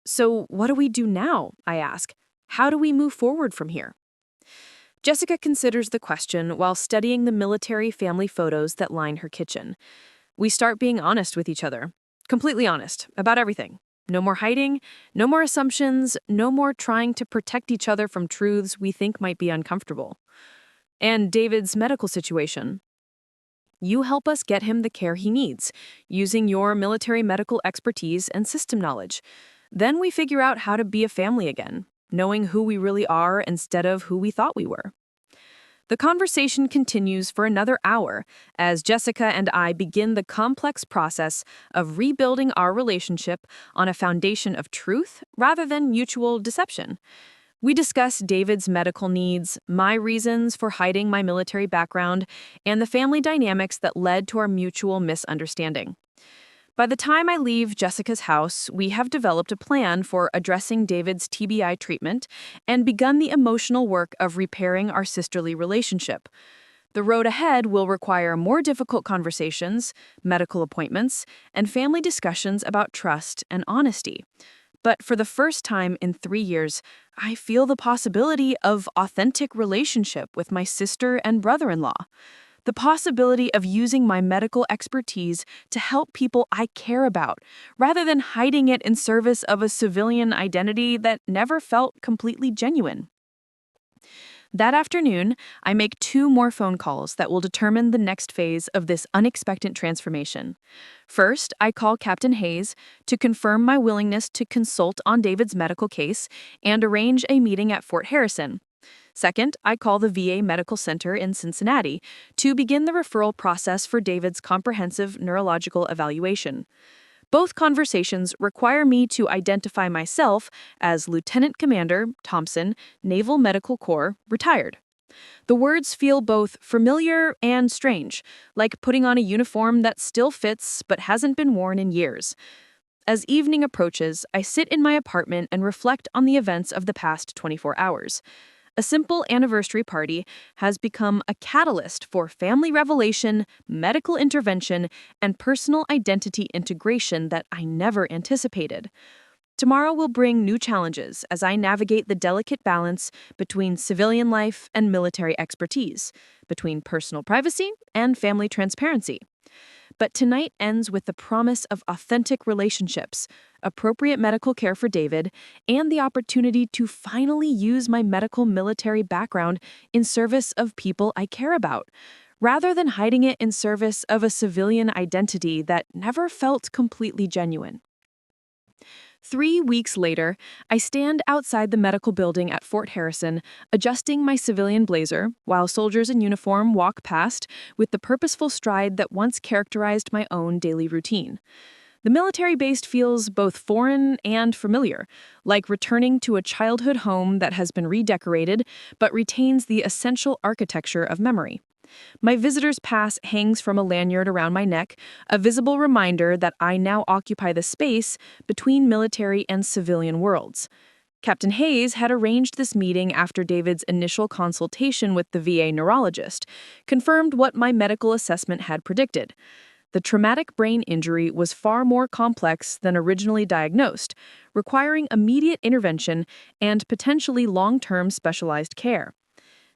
So what do we do now, I ask? How do we move forward from here? Jessica considers the question while studying the military family photos that line her kitchen. We start being honest with each other, completely honest, about everything. No more hiding, no more assumptions, no more trying to protect each other from truths we think might be uncomfortable. And David's medical situation. You help us get him the care he needs, using your military medical expertise and system knowledge. Then we figure out how to be a family again. knowing who we really are instead of who we thought we were. The conversation continues for another hour as Jessica and I begin the complex process of rebuilding our relationship on a foundation of truth rather than mutual deception. We discuss David's medical needs, my reasons for hiding my military background, and the family dynamics that led to our mutual misunderstanding. By the time I leave Jessica's house, we have developed a plan for addressing David's TBI treatment and begun the emotional work of repairing our sisterly relationship. The road ahead will require more difficult conversations, medical appointments, and family discussions about trust and honesty. But for the first time in 3 years, I feel the possibility of authentic relationship with my sister and brother-in-law. The possibility of using my medical expertise to help people I care about, rather than hiding it in service of a civilian identity that never felt completely genuine. That afternoon, I make 2 more phone calls that will determine the next phase of this unexpected transformation. First, I call Captain Hayes to confirm my willingness to consult on David's medical case and arrange a meeting at Fort Harrison. Second, I call the VA Medical Center in Cincinnati to begin the referral process for David's comprehensive neurological evaluation. Both conversations require me to identify myself as Lieutenant Commander Thompson, Naval Medical Corps, retired. The words feel both familiar and strange, like putting on a uniform that still fits but hasn't been worn in years. As evening approaches, I sit in my apartment and reflect on the events of the past 24 hours. A simple anniversary party has become a catalyst for family revelation, medical intervention, and personal identity integration that I never anticipated. Tomorrow will bring new challenges as I navigate the delicate balance between civilian life and military expertise, between personal privacy and family transparency. But tonight ends with the promise of authentic relationships, appropriate medical care for David, and the opportunity to finally use my medical military background in service of people I care about, rather than hiding it in service of a civilian identity that never felt completely genuine. 3 weeks later, I stand outside the medical building at Fort Harrison, adjusting my civilian blazer, while soldiers in uniform walk past with the purposeful stride that once characterized my own daily routine. The military base feels both foreign and familiar, like returning to a childhood home that has been redecorated but retains the essential architecture of memory. My visitor's pass hangs from a lanyard around my neck, a visible reminder that I now occupy the space between military and civilian worlds. Captain Hayes had arranged this meeting after David's initial consultation with the VA neurologist, confirmed what my medical assessment had predicted. The traumatic brain injury was far more complex than originally diagnosed, requiring immediate intervention and potentially long-term specialized care.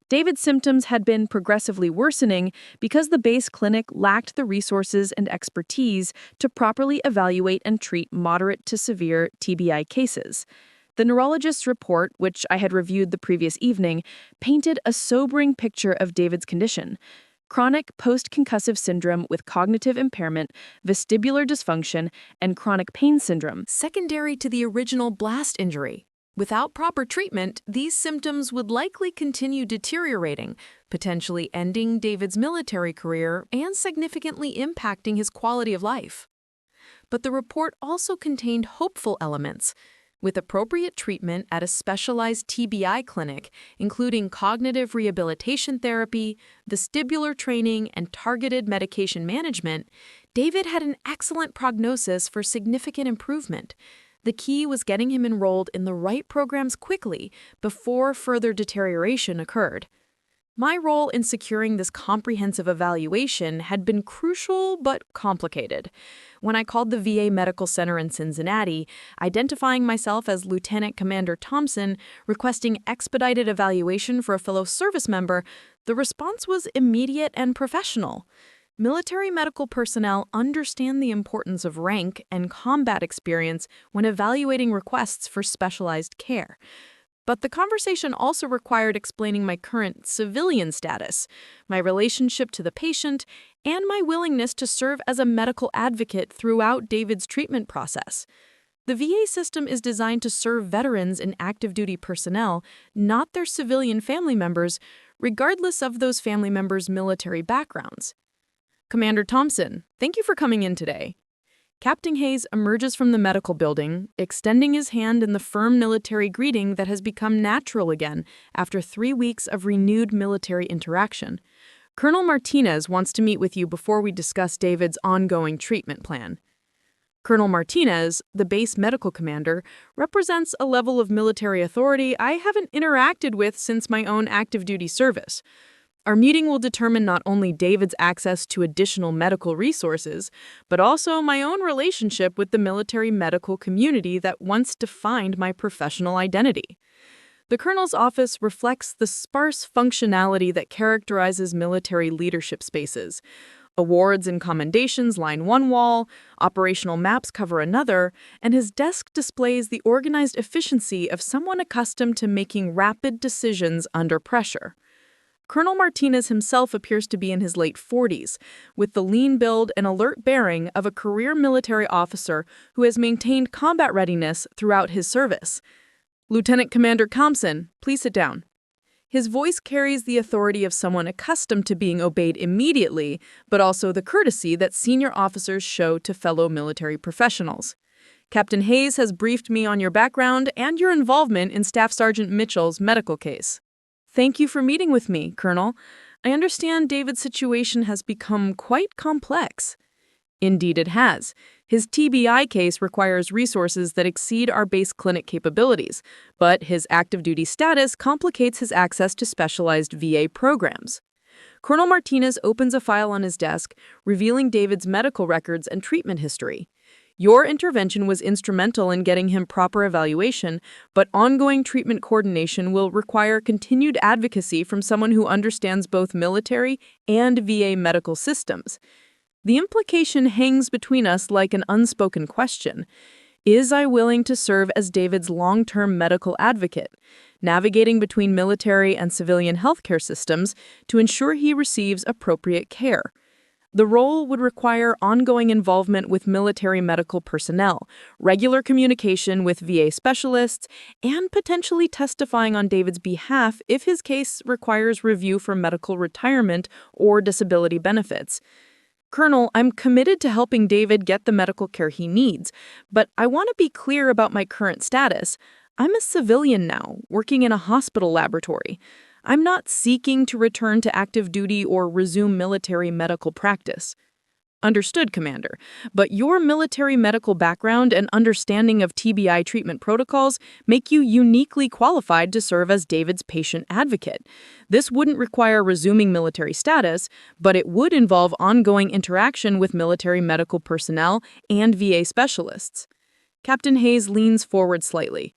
David's symptoms had been progressively worsening because the base clinic lacked the resources and expertise to properly evaluate and treat moderate to severe TBI cases. The neurologist's report, which I had reviewed the previous evening, painted a sobering picture of David's condition: chronic post-concussive syndrome with cognitive impairment, vestibular dysfunction, and chronic pain syndrome, secondary to the original blast injury. Without proper treatment, these symptoms would likely continue deteriorating, potentially ending David's military career and significantly impacting his quality of life. But the report also contained hopeful elements. With appropriate treatment at a specialized TBI clinic, including cognitive rehabilitation therapy, vestibular training, and targeted medication management, David had an excellent prognosis for significant improvement. The key was getting him enrolled in the right programs quickly before further deterioration occurred. My role in securing this comprehensive evaluation had been crucial but complicated. When I called the VA Medical Center in Cincinnati, identifying myself as Lieutenant Commander Thompson, requesting expedited evaluation for a fellow service member, the response was immediate and professional. Military medical personnel understand the importance of rank and combat experience when evaluating requests for specialized care. But the conversation also required explaining my current civilian status, my relationship to the patient, and my willingness to serve as a medical advocate throughout David's treatment process. The VA system is designed to serve veterans and active duty personnel, not their civilian family members, regardless of those family members' military backgrounds. Commander Thompson, thank you for coming in today. Captain Hayes emerges from the medical building, extending his hand in the firm military greeting that has become natural again after 3 weeks of renewed military interaction. Colonel Martinez wants to meet with you before we discuss David's ongoing treatment plan. Colonel Martinez, the base medical commander, represents a level of military authority I haven't interacted with since my own active duty service. Our meeting will determine not only David's access to additional medical resources, but also my own relationship with the military medical community that once defined my professional identity. The colonel's office reflects the sparse functionality that characterizes military leadership spaces. Awards and commendations line one wall, operational maps cover another, and his desk displays the organized efficiency of someone accustomed to making rapid decisions under pressure. Colonel Martinez himself appears to be in his late 40s, with the lean build and alert bearing of a career military officer who has maintained combat readiness throughout his service. Lieutenant Commander Thompson, please sit down. His voice carries the authority of someone accustomed to being obeyed immediately, but also the courtesy that senior officers show to fellow military professionals. Captain Hayes has briefed me on your background and your involvement in Staff Sergeant Mitchell's medical case. Thank you for meeting with me, Colonel. I understand David's situation has become quite complex. Indeed it has. His TBI case requires resources that exceed our base clinic capabilities, but his active duty status complicates his access to specialized VA programs. Colonel Martinez opens a file on his desk, revealing David's medical records and treatment history. Your intervention was instrumental in getting him proper evaluation, but ongoing treatment coordination will require continued advocacy from someone who understands both military and VA medical systems. The implication hangs between us like an unspoken question. Is I willing to serve as David's long-term medical advocate, navigating between military and civilian healthcare systems to ensure he receives appropriate care? The role would require ongoing involvement with military medical personnel, regular communication with VA specialists, and potentially testifying on David's behalf if his case requires review for medical retirement or disability benefits. Colonel, I'm committed to helping David get the medical care he needs, but I want to be clear about my current status. I'm a civilian now, working in a hospital laboratory. I'm not seeking to return to active duty or resume military medical practice. Understood, Commander, but your military medical background and understanding of TBI treatment protocols make you uniquely qualified to serve as David's patient advocate. This wouldn't require resuming military status, but it would involve ongoing interaction with military medical personnel and VA specialists. Captain Hayes leans forward slightly.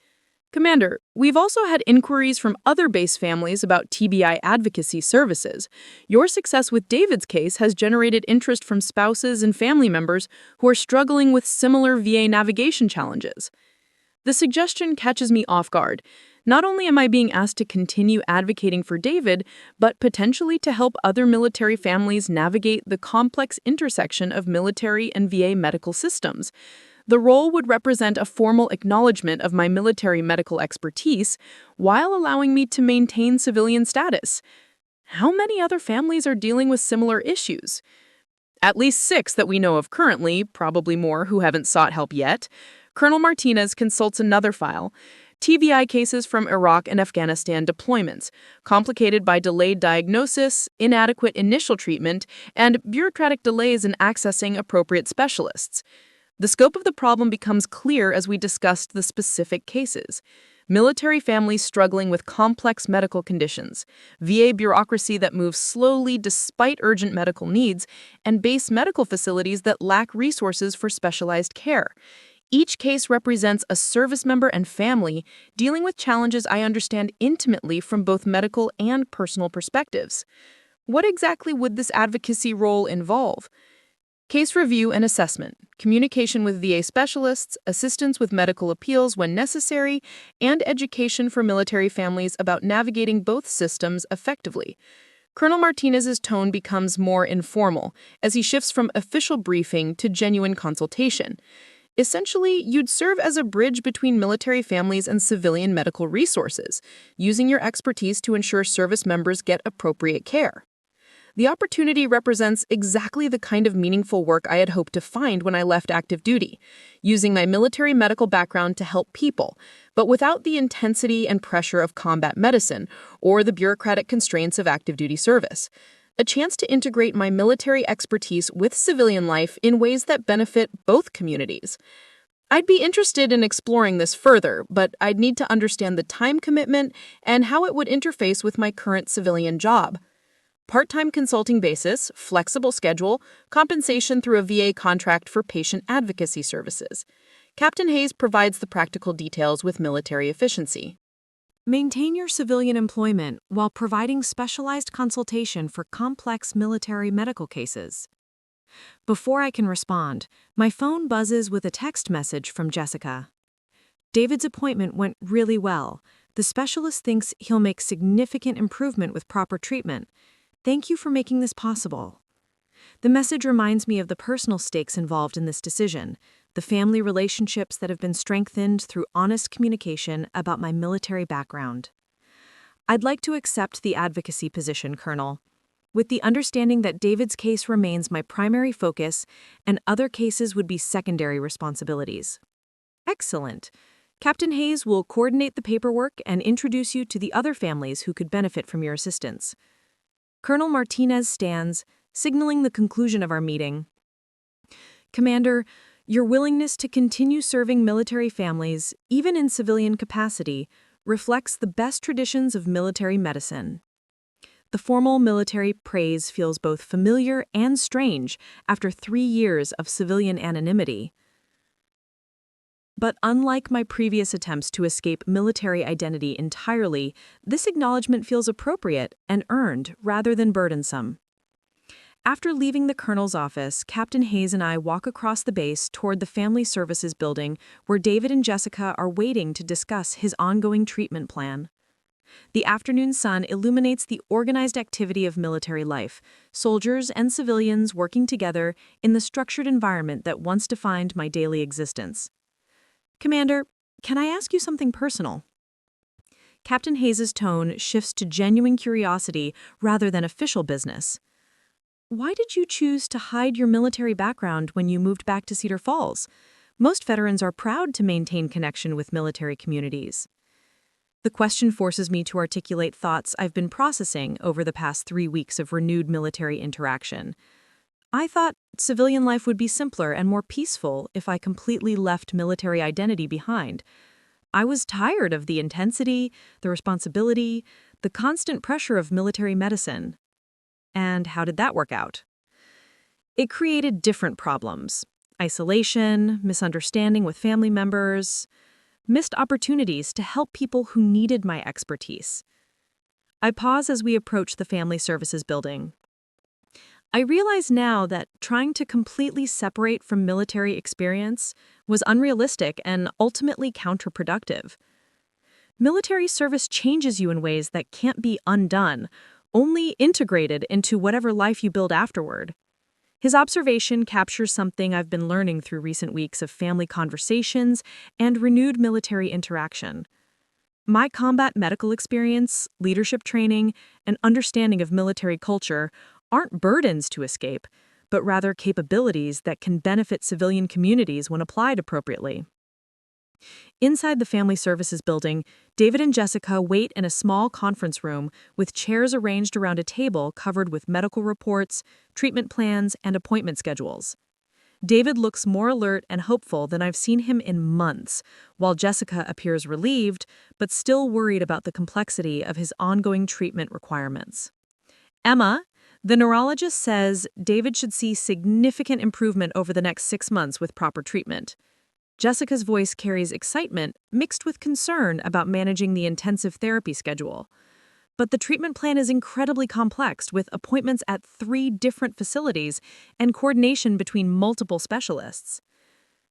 Commander, we've also had inquiries from other base families about TBI advocacy services. Your success with David's case has generated interest from spouses and family members who are struggling with similar VA navigation challenges. The suggestion catches me off guard. Not only am I being asked to continue advocating for David, but potentially to help other military families navigate the complex intersection of military and VA medical systems. The role would represent a formal acknowledgement of my military medical expertise while allowing me to maintain civilian status. How many other families are dealing with similar issues? At least 6 that we know of currently, probably more who haven't sought help yet. Colonel Martinez consults another file. TBI cases from Iraq and Afghanistan deployments, complicated by delayed diagnosis, inadequate initial treatment, and bureaucratic delays in accessing appropriate specialists. The scope of the problem becomes clear as we discussed the specific cases. Military families struggling with complex medical conditions, VA bureaucracy that moves slowly despite urgent medical needs, and base medical facilities that lack resources for specialized care. Each case represents a service member and family dealing with challenges I understand intimately from both medical and personal perspectives. What exactly would this advocacy role involve? Case review and assessment, communication with VA specialists, assistance with medical appeals when necessary, and education for military families about navigating both systems effectively. Colonel Martinez's tone becomes more informal as he shifts from official briefing to genuine consultation. Essentially, you'd serve as a bridge between military families and civilian medical resources, using your expertise to ensure service members get appropriate care. The opportunity represents exactly the kind of meaningful work I had hoped to find when I left active duty, using my military medical background to help people, but without the intensity and pressure of combat medicine or the bureaucratic constraints of active duty service. A chance to integrate my military expertise with civilian life in ways that benefit both communities. I'd be interested in exploring this further, but I'd need to understand the time commitment and how it would interface with my current civilian job. Part-time consulting basis, flexible schedule, compensation through a VA contract for patient advocacy services. Captain Hayes provides the practical details with military efficiency. Maintain your civilian employment while providing specialized consultation for complex military medical cases. Before I can respond, my phone buzzes with a text message from Jessica. David's appointment went really well. The specialist thinks he'll make significant improvement with proper treatment. Thank you for making this possible. The message reminds me of the personal stakes involved in this decision, the family relationships that have been strengthened through honest communication about my military background. I'd like to accept the advocacy position, Colonel, with the understanding that David's case remains my primary focus and other cases would be secondary responsibilities. Excellent. Captain Hayes will coordinate the paperwork and introduce you to the other families who could benefit from your assistance. Colonel Martinez stands, signaling the conclusion of our meeting. Commander, your willingness to continue serving military families, even in civilian capacity, reflects the best traditions of military medicine. The formal military praise feels both familiar and strange after 3 years of civilian anonymity. But unlike my previous attempts to escape military identity entirely, this acknowledgement feels appropriate and earned rather than burdensome. After leaving the colonel's office, Captain Hayes and I walk across the base toward the Family Services building where David and Jessica are waiting to discuss his ongoing treatment plan. The afternoon sun illuminates the organized activity of military life, soldiers and civilians working together in the structured environment that once defined my daily existence. Commander, can I ask you something personal? Captain Hayes' tone shifts to genuine curiosity rather than official business. Why did you choose to hide your military background when you moved back to Cedar Falls? Most veterans are proud to maintain connection with military communities. The question forces me to articulate thoughts I've been processing over the past 3 weeks of renewed military interaction. I thought civilian life would be simpler and more peaceful if I completely left military identity behind. I was tired of the intensity, the responsibility, the constant pressure of military medicine. And how did that work out? It created different problems: isolation, misunderstanding with family members, missed opportunities to help people who needed my expertise. I pause as we approach the Family Services building. I realize now that trying to completely separate from military experience was unrealistic and ultimately counterproductive. Military service changes you in ways that can't be undone, only integrated into whatever life you build afterward. His observation captures something I've been learning through recent weeks of family conversations and renewed military interaction. My combat medical experience, leadership training, and understanding of military culture aren't burdens to escape, but rather capabilities that can benefit civilian communities when applied appropriately. Inside the Family Services building, David and Jessica wait in a small conference room with chairs arranged around a table covered with medical reports, treatment plans, and appointment schedules. David looks more alert and hopeful than I've seen him in months, while Jessica appears relieved, but still worried about the complexity of his ongoing treatment requirements. Emma, the neurologist, says David should see significant improvement over the next 6 months with proper treatment. Jessica's voice carries excitement mixed with concern about managing the intensive therapy schedule. But the treatment plan is incredibly complex, with appointments at 3 different facilities and coordination between multiple specialists.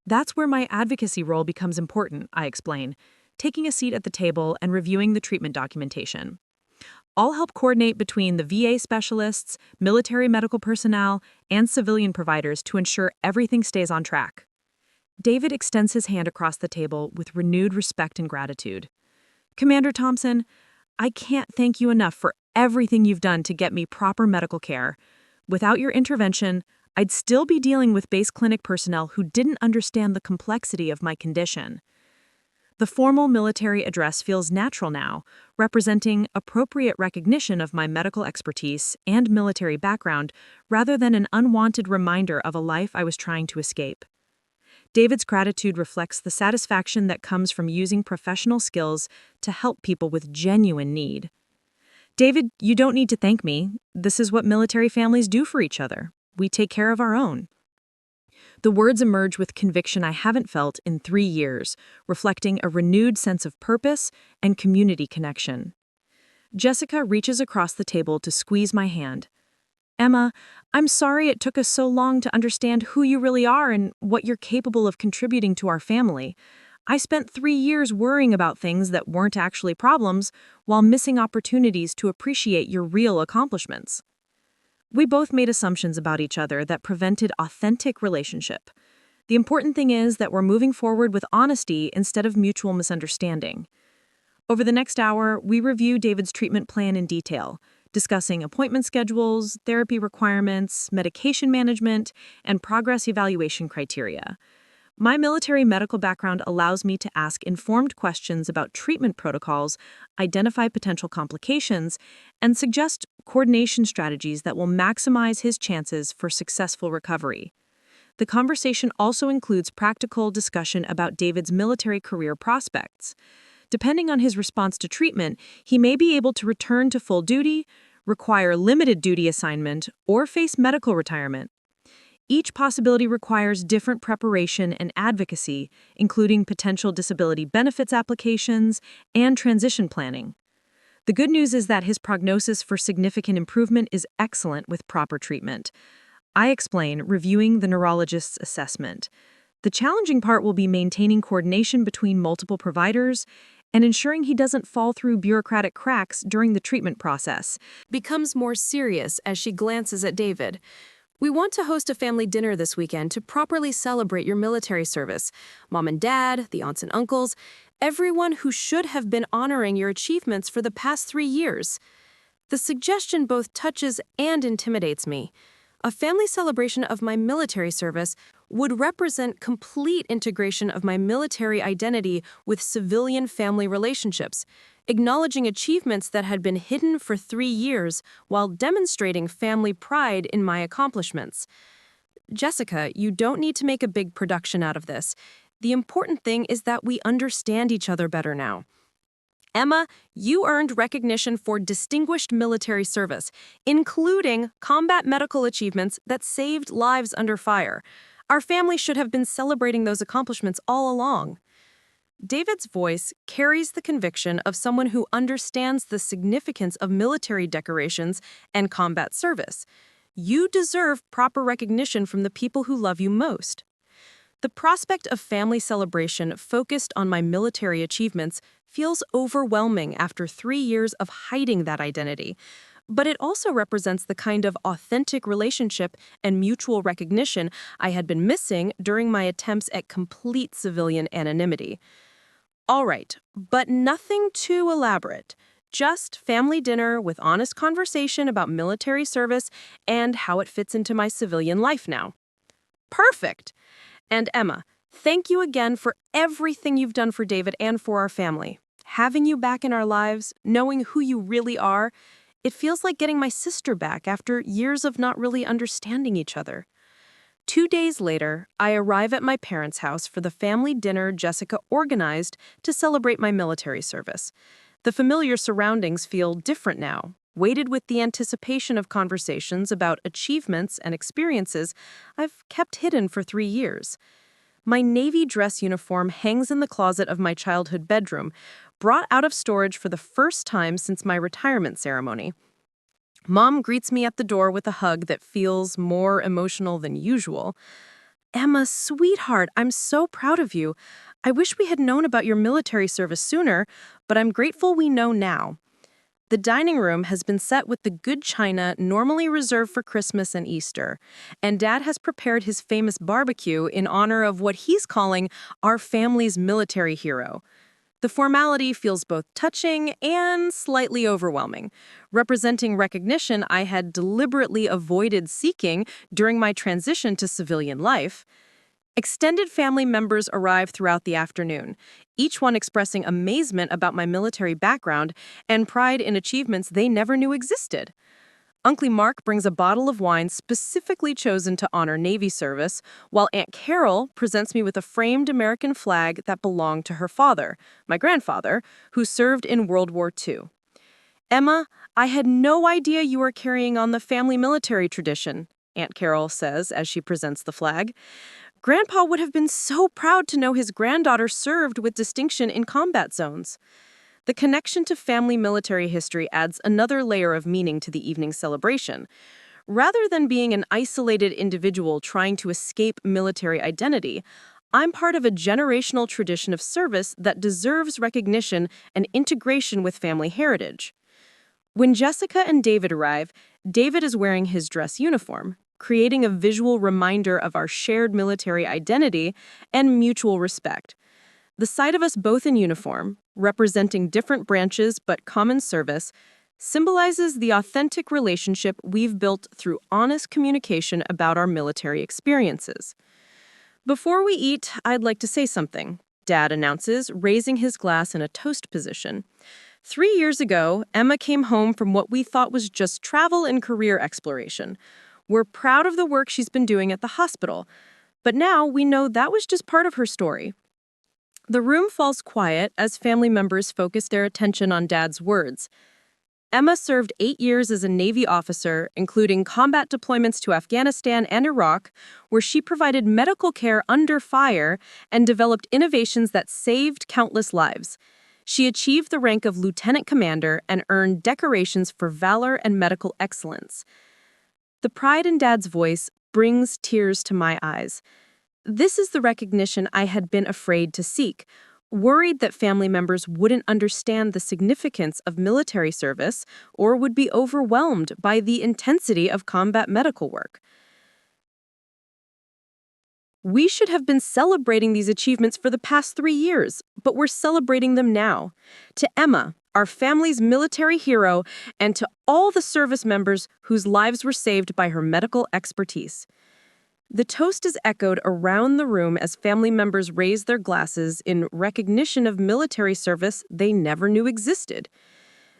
That's where my advocacy role becomes important, I explain, taking a seat at the table and reviewing the treatment documentation. I'll help coordinate between the VA specialists, military medical personnel, and civilian providers to ensure everything stays on track. David extends his hand across the table with renewed respect and gratitude. Commander Thompson, I can't thank you enough for everything you've done to get me proper medical care. Without your intervention, I'd still be dealing with base clinic personnel who didn't understand the complexity of my condition. The formal military address feels natural now, representing appropriate recognition of my medical expertise and military background rather than an unwanted reminder of a life I was trying to escape. David's gratitude reflects the satisfaction that comes from using professional skills to help people with genuine need. David, you don't need to thank me. This is what military families do for each other. We take care of our own. The words emerge with conviction I haven't felt in 3 years, reflecting a renewed sense of purpose and community connection. Jessica reaches across the table to squeeze my hand. Emma, I'm sorry it took us so long to understand who you really are and what you're capable of contributing to our family. I spent 3 years worrying about things that weren't actually problems while missing opportunities to appreciate your real accomplishments. We both made assumptions about each other that prevented authentic relationship. The important thing is that we're moving forward with honesty instead of mutual misunderstanding. Over the next hour, we review David's treatment plan in detail, discussing appointment schedules, therapy requirements, medication management, and progress evaluation criteria. My military medical background allows me to ask informed questions about treatment protocols, identify potential complications, and suggest coordination strategies that will maximize his chances for successful recovery. The conversation also includes practical discussion about David's military career prospects. Depending on his response to treatment, he may be able to return to full duty, require limited duty assignment, or face medical retirement. Each possibility requires different preparation and advocacy, including potential disability benefits applications and transition planning. The good news is that his prognosis for significant improvement is excellent with proper treatment. I explain, reviewing the neurologist's assessment. The challenging part will be maintaining coordination between multiple providers and ensuring he doesn't fall through bureaucratic cracks during the treatment process. Becomes more serious as she glances at David. We want to host a family dinner this weekend to properly celebrate your military service. Mom and Dad, the aunts and uncles, everyone who should have been honoring your achievements for the past 3 years. The suggestion both touches and intimidates me. A family celebration of my military service would represent complete integration of my military identity with civilian family relationships, acknowledging achievements that had been hidden for 3 years while demonstrating family pride in my accomplishments. Jessica, you don't need to make a big production out of this. The important thing is that we understand each other better now. Emma, you earned recognition for distinguished military service, including combat medical achievements that saved lives under fire. Our family should have been celebrating those accomplishments all along. David's voice carries the conviction of someone who understands the significance of military decorations and combat service. You deserve proper recognition from the people who love you most. The prospect of family celebration focused on my military achievements feels overwhelming after 3 years of hiding that identity, but it also represents the kind of authentic relationship and mutual recognition I had been missing during my attempts at complete civilian anonymity. All right, but nothing too elaborate. Just family dinner with honest conversation about military service and how it fits into my civilian life now. Perfect! And Emma, thank you again for everything you've done for David and for our family. Having you back in our lives, knowing who you really are, it feels like getting my sister back after years of not really understanding each other. 2 days later, I arrive at my parents' house for the family dinner Jessica organized to celebrate my military service. The familiar surroundings feel different now, weighted with the anticipation of conversations about achievements and experiences I've kept hidden for 3 years. My navy dress uniform hangs in the closet of my childhood bedroom, brought out of storage for the first time since my retirement ceremony. Mom greets me at the door with a hug that feels more emotional than usual. Emma, sweetheart, I'm so proud of you. I wish we had known about your military service sooner, but I'm grateful we know now. The dining room has been set with the good china normally reserved for Christmas and Easter, and Dad has prepared his famous barbecue in honor of what he's calling our family's military hero. The formality feels both touching and slightly overwhelming, representing recognition I had deliberately avoided seeking during my transition to civilian life. Extended family members arrive throughout the afternoon, each one expressing amazement about my military background and pride in achievements they never knew existed. Uncle Mark brings a bottle of wine specifically chosen to honor Navy service, while Aunt Carol presents me with a framed American flag that belonged to her father, my grandfather, who served in World War II. "Emma, I had no idea you were carrying on the family military tradition," Aunt Carol says as she presents the flag. "Grandpa would have been so proud to know his granddaughter served with distinction in combat zones." The connection to family military history adds another layer of meaning to the evening celebration. Rather than being an isolated individual trying to escape military identity, I'm part of a generational tradition of service that deserves recognition and integration with family heritage. When Jessica and David arrive, David is wearing his dress uniform, creating a visual reminder of our shared military identity and mutual respect. The sight of us both in uniform, representing different branches but common service, symbolizes the authentic relationship we've built through honest communication about our military experiences. "Before we eat, I'd like to say something," Dad announces, raising his glass in a toast position. "3 years ago, Emma came home from what we thought was just travel and career exploration. We're proud of the work she's been doing at the hospital, but now we know that was just part of her story." The room falls quiet as family members focus their attention on Dad's words. "Emma served 8 years as a Navy officer, including combat deployments to Afghanistan and Iraq, where she provided medical care under fire and developed innovations that saved countless lives. She achieved the rank of lieutenant commander and earned decorations for valor and medical excellence." The pride in Dad's voice brings tears to my eyes. This is the recognition I had been afraid to seek, worried that family members wouldn't understand the significance of military service or would be overwhelmed by the intensity of combat medical work. We should have been celebrating these achievements for the past 3 years, but we're celebrating them now. To Emma, our family's military hero, and to all the service members whose lives were saved by her medical expertise. The toast is echoed around the room as family members raise their glasses in recognition of military service they never knew existed.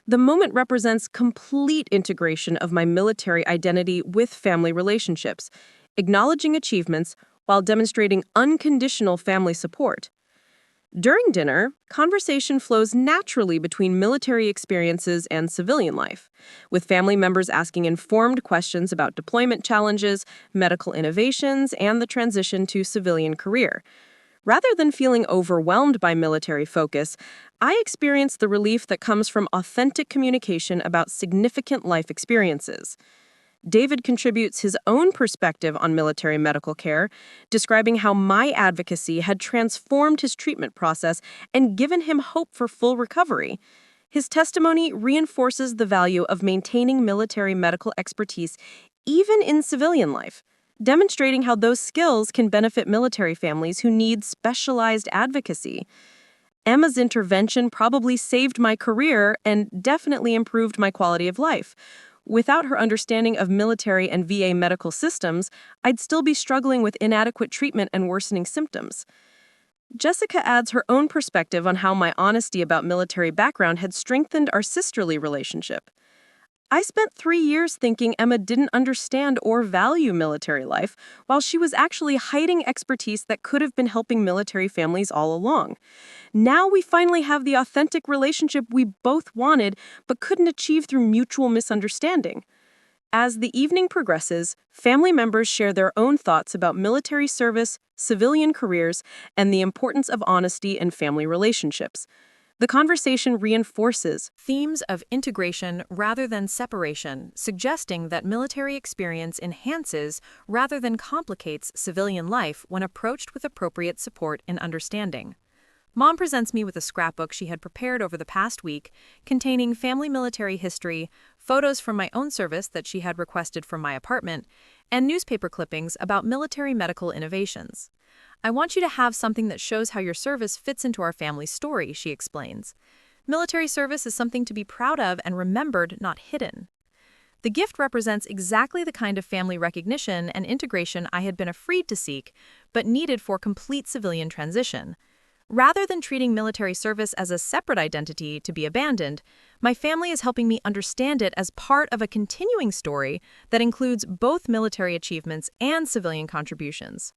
The moment represents complete integration of my military identity with family relationships, acknowledging achievements while demonstrating unconditional family support. During dinner, conversation flows naturally between military experiences and civilian life, with family members asking informed questions about deployment challenges, medical innovations, and the transition to civilian career. Rather than feeling overwhelmed by military focus, I experience the relief that comes from authentic communication about significant life experiences. David contributes his own perspective on military medical care, describing how my advocacy had transformed his treatment process and given him hope for full recovery. His testimony reinforces the value of maintaining military medical expertise even in civilian life, demonstrating how those skills can benefit military families who need specialized advocacy. Emma's intervention probably saved my career and definitely improved my quality of life. Without her understanding of military and VA medical systems, I'd still be struggling with inadequate treatment and worsening symptoms. Jessica adds her own perspective on how my honesty about military background had strengthened our sisterly relationship. I spent 3 years thinking Emma didn't understand or value military life, while she was actually hiding expertise that could have been helping military families all along. Now we finally have the authentic relationship we both wanted but couldn't achieve through mutual misunderstanding. As the evening progresses, family members share their own thoughts about military service, civilian careers, and the importance of honesty in family relationships. The conversation reinforces themes of integration rather than separation, suggesting that military experience enhances rather than complicates civilian life when approached with appropriate support and understanding. Mom presents me with a scrapbook she had prepared over the past week, containing family military history, photos from my own service that she had requested from my apartment, and newspaper clippings about military medical innovations. "I want you to have something that shows how your service fits into our family's story," she explains. "Military service is something to be proud of and remembered, not hidden." The gift represents exactly the kind of family recognition and integration I had been afraid to seek, but needed for complete civilian transition. Rather than treating military service as a separate identity to be abandoned, my family is helping me understand it as part of a continuing story that includes both military achievements and civilian contributions.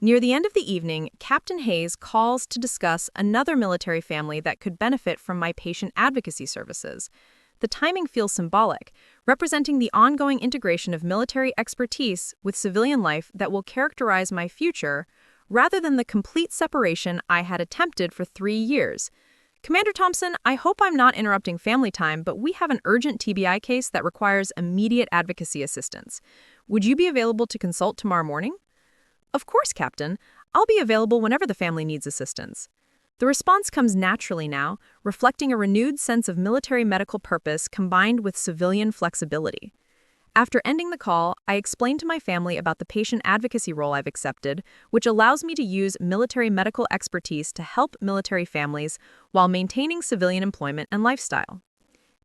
Near the end of the evening, Captain Hayes calls to discuss another military family that could benefit from my patient advocacy services. The timing feels symbolic, representing the ongoing integration of military expertise with civilian life that will characterize my future, rather than the complete separation I had attempted for 3 years. "Commander Thompson, I hope I'm not interrupting family time, but we have an urgent TBI case that requires immediate advocacy assistance. Would you be available to consult tomorrow morning?" "Of course, Captain. I'll be available whenever the family needs assistance." The response comes naturally now, reflecting a renewed sense of military medical purpose combined with civilian flexibility. After ending the call, I explained to my family about the patient advocacy role I've accepted, which allows me to use military medical expertise to help military families while maintaining civilian employment and lifestyle.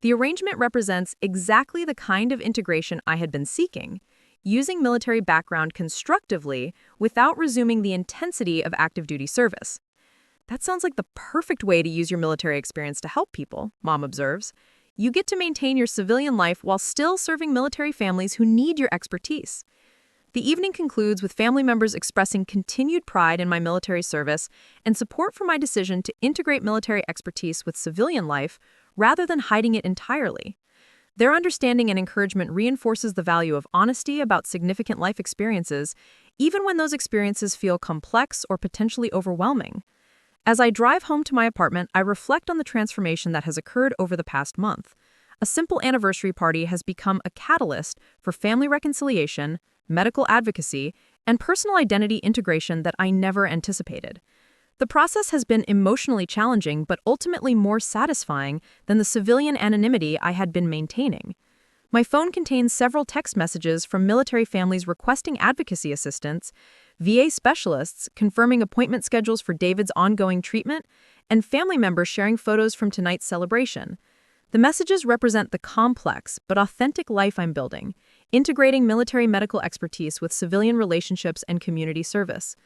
The arrangement represents exactly the kind of integration I had been seeking, using military background constructively without resuming the intensity of active duty service. "That sounds like the perfect way to use your military experience to help people," Mom observes. "You get to maintain your civilian life while still serving military families who need your expertise." The evening concludes with family members expressing continued pride in my military service and support for my decision to integrate military expertise with civilian life rather than hiding it entirely. Their understanding and encouragement reinforces the value of honesty about significant life experiences, even when those experiences feel complex or potentially overwhelming. As I drive home to my apartment, I reflect on the transformation that has occurred over the past month. A simple anniversary party has become a catalyst for family reconciliation, medical advocacy, and personal identity integration that I never anticipated. The process has been emotionally challenging but ultimately more satisfying than the civilian anonymity I had been maintaining. My phone contains several text messages from military families requesting advocacy assistance, VA specialists confirming appointment schedules for David's ongoing treatment, and family members sharing photos from tonight's celebration. The messages represent the complex but authentic life I'm building, integrating military medical expertise with civilian relationships and community service.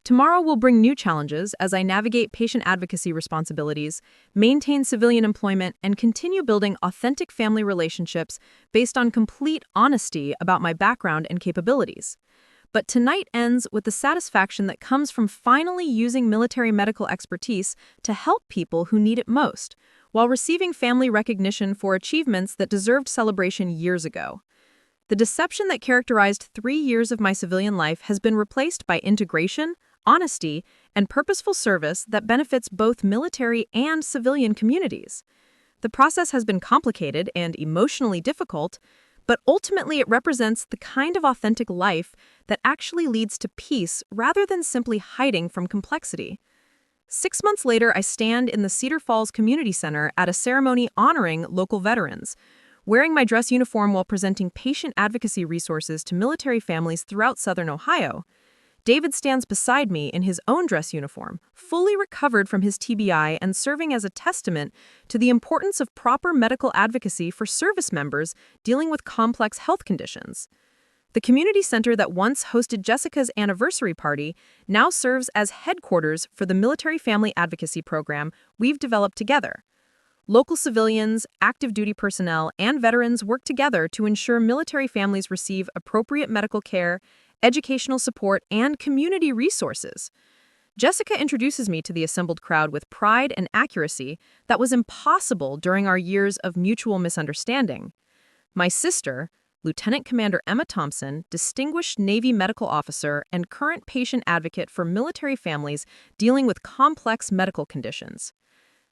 Tomorrow will bring new challenges as I navigate patient advocacy responsibilities, maintain civilian employment, and continue building authentic family relationships based on complete honesty about my background and capabilities. But tonight ends with the satisfaction that comes from finally using military medical expertise to help people who need it most, while receiving family recognition for achievements that deserved celebration years ago. The deception that characterized 3 years of my civilian life has been replaced by integration, honesty, and purposeful service that benefits both military and civilian communities. The process has been complicated and emotionally difficult, but ultimately it represents the kind of authentic life that actually leads to peace rather than simply hiding from complexity. 6 months later, I stand in the Cedar Falls Community Center at a ceremony honoring local veterans, wearing my dress uniform while presenting patient advocacy resources to military families throughout Southern Ohio. David stands beside me in his own dress uniform, fully recovered from his TBI and serving as a testament to the importance of proper medical advocacy for service members dealing with complex health conditions. The community center that once hosted Jessica's anniversary party now serves as headquarters for the military family advocacy program we've developed together. Local civilians, active duty personnel, and veterans work together to ensure military families receive appropriate medical care, educational support, and community resources. Jessica introduces me to the assembled crowd with pride and accuracy that was impossible during our years of mutual misunderstanding. My sister, Lieutenant Commander Emma Thompson, distinguished Navy medical officer and current patient advocate for military families dealing with complex medical conditions.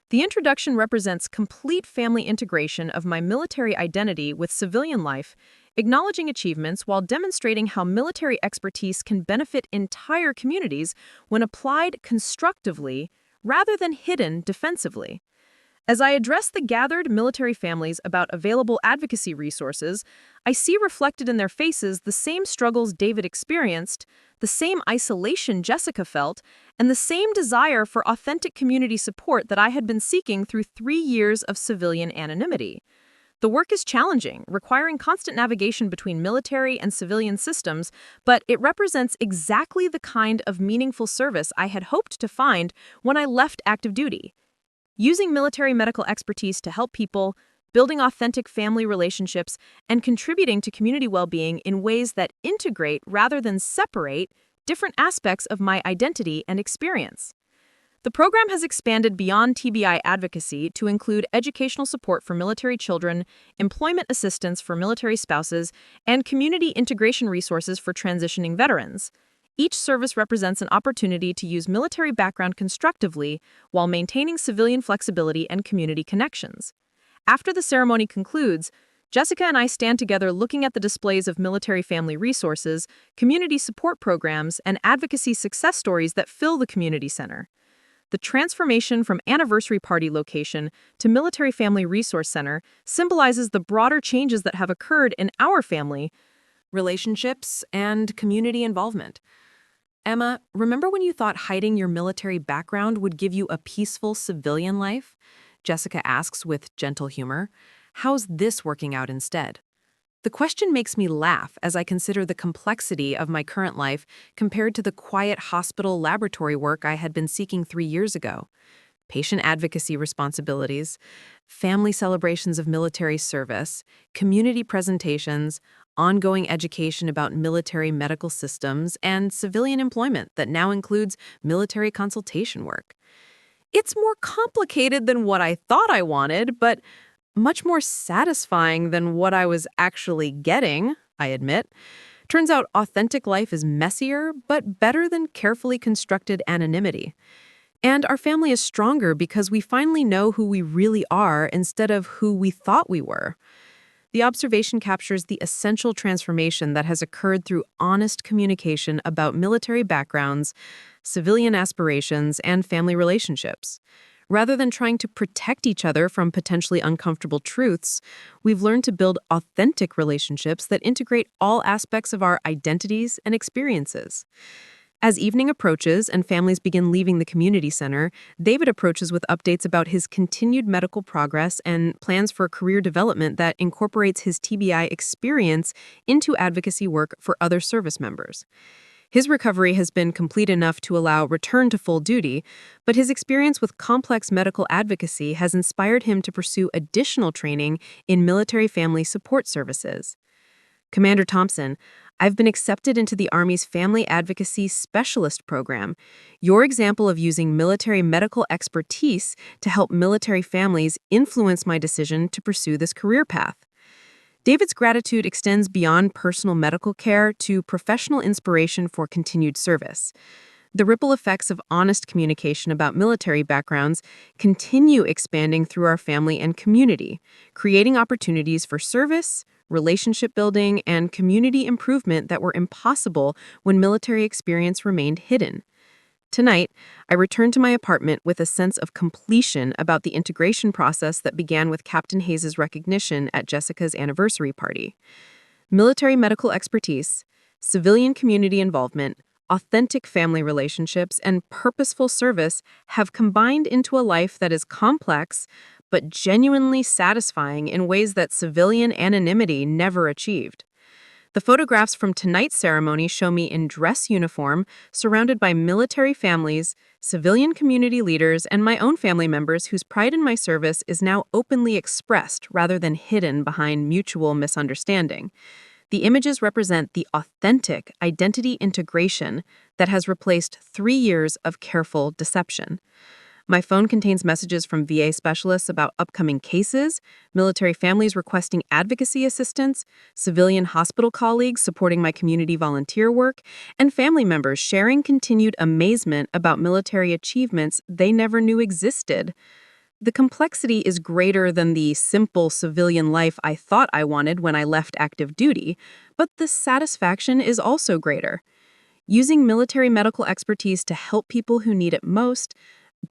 The introduction represents complete family integration of my military identity with civilian life, acknowledging achievements while demonstrating how military expertise can benefit entire communities when applied constructively rather than hidden defensively. As I address the gathered military families about available advocacy resources, I see reflected in their faces the same struggles David experienced, the same isolation Jessica felt, and the same desire for authentic community support that I had been seeking through 3 years of civilian anonymity. The work is challenging, requiring constant navigation between military and civilian systems, but it represents exactly the kind of meaningful service I had hoped to find when I left active duty. Using military medical expertise to help people, building authentic family relationships, and contributing to community well-being in ways that integrate rather than separate different aspects of my identity and experience. The program has expanded beyond TBI advocacy to include educational support for military children, employment assistance for military spouses, and community integration resources for transitioning veterans. Each service represents an opportunity to use military background constructively while maintaining civilian flexibility and community connections. After the ceremony concludes, Jessica and I stand together looking at the displays of military family resources, community support programs, and advocacy success stories that fill the community center. The transformation from anniversary party location to military family resource center symbolizes the broader changes that have occurred in our family, relationships, and community involvement. Emma, remember when you thought hiding your military background would give you a peaceful civilian life? Jessica asks with gentle humor. How's this working out instead? The question makes me laugh as I consider the complexity of my current life compared to the quiet hospital laboratory work I had been seeking 3 years ago. Patient advocacy responsibilities, family celebrations of military service, community presentations, ongoing education about military medical systems, and civilian employment that now includes military consultation work. It's more complicated than what I thought I wanted, but much more satisfying than what I was actually getting, I admit. Turns out authentic life is messier, but better than carefully constructed anonymity. And our family is stronger because we finally know who we really are instead of who we thought we were. The observation captures the essential transformation that has occurred through honest communication about military backgrounds, civilian aspirations, and family relationships. Rather than trying to protect each other from potentially uncomfortable truths, we've learned to build authentic relationships that integrate all aspects of our identities and experiences. As evening approaches and families begin leaving the community center, David approaches with updates about his continued medical progress and plans for career development that incorporates his TBI experience into advocacy work for other service members. His recovery has been complete enough to allow return to full duty, but his experience with complex medical advocacy has inspired him to pursue additional training in military family support services. Commander Thompson, I've been accepted into the Army's Family Advocacy Specialist program. Your example of using military medical expertise to help military families influenced my decision to pursue this career path. David's gratitude extends beyond personal medical care to professional inspiration for continued service. The ripple effects of honest communication about military backgrounds continue expanding through our family and community, creating opportunities for service, relationship building, and community improvement that were impossible when military experience remained hidden. Tonight, I return to my apartment with a sense of completion about the integration process that began with Captain Hayes' recognition at Jessica's anniversary party. Military medical expertise, civilian community involvement, authentic family relationships, and purposeful service have combined into a life that is complex but genuinely satisfying in ways that civilian anonymity never achieved. The photographs from tonight's ceremony show me in dress uniform, surrounded by military families, civilian community leaders, and my own family members whose pride in my service is now openly expressed rather than hidden behind mutual misunderstanding. The images represent the authentic identity integration that has replaced 3 years of careful deception. My phone contains messages from VA specialists about upcoming cases, military families requesting advocacy assistance, civilian hospital colleagues supporting my community volunteer work, and family members sharing continued amazement about military achievements they never knew existed. The complexity is greater than the simple civilian life I thought I wanted when I left active duty, but the satisfaction is also greater. Using military medical expertise to help people who need it most,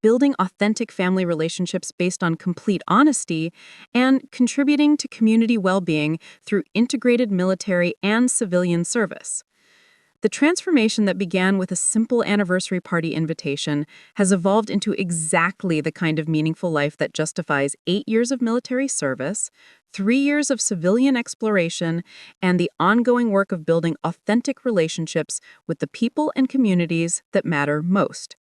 building authentic family relationships based on complete honesty, and contributing to community well-being through integrated military and civilian service. The transformation that began with a simple anniversary party invitation has evolved into exactly the kind of meaningful life that justifies 8 years of military service, 3 years of civilian exploration, and the ongoing work of building authentic relationships with the people and communities that matter most.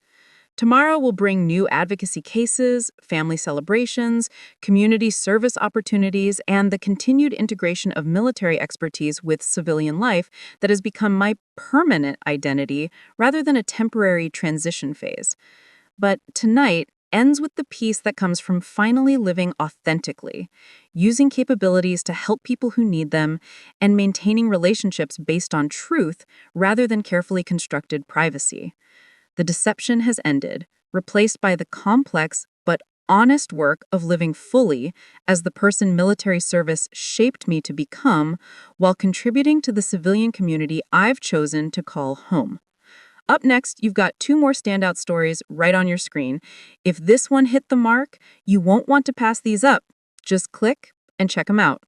Tomorrow will bring new advocacy cases, family celebrations, community service opportunities, and the continued integration of military expertise with civilian life that has become my permanent identity rather than a temporary transition phase. But tonight ends with the peace that comes from finally living authentically, using capabilities to help people who need them, and maintaining relationships based on truth rather than carefully constructed privacy. The deception has ended, replaced by the complex but honest work of living fully as the person military service shaped me to become, while contributing to the civilian community I've chosen to call home. Up next, you've got 2 more standout stories right on your screen. If this one hit the mark, you won't want to pass these up. Just click and check them out.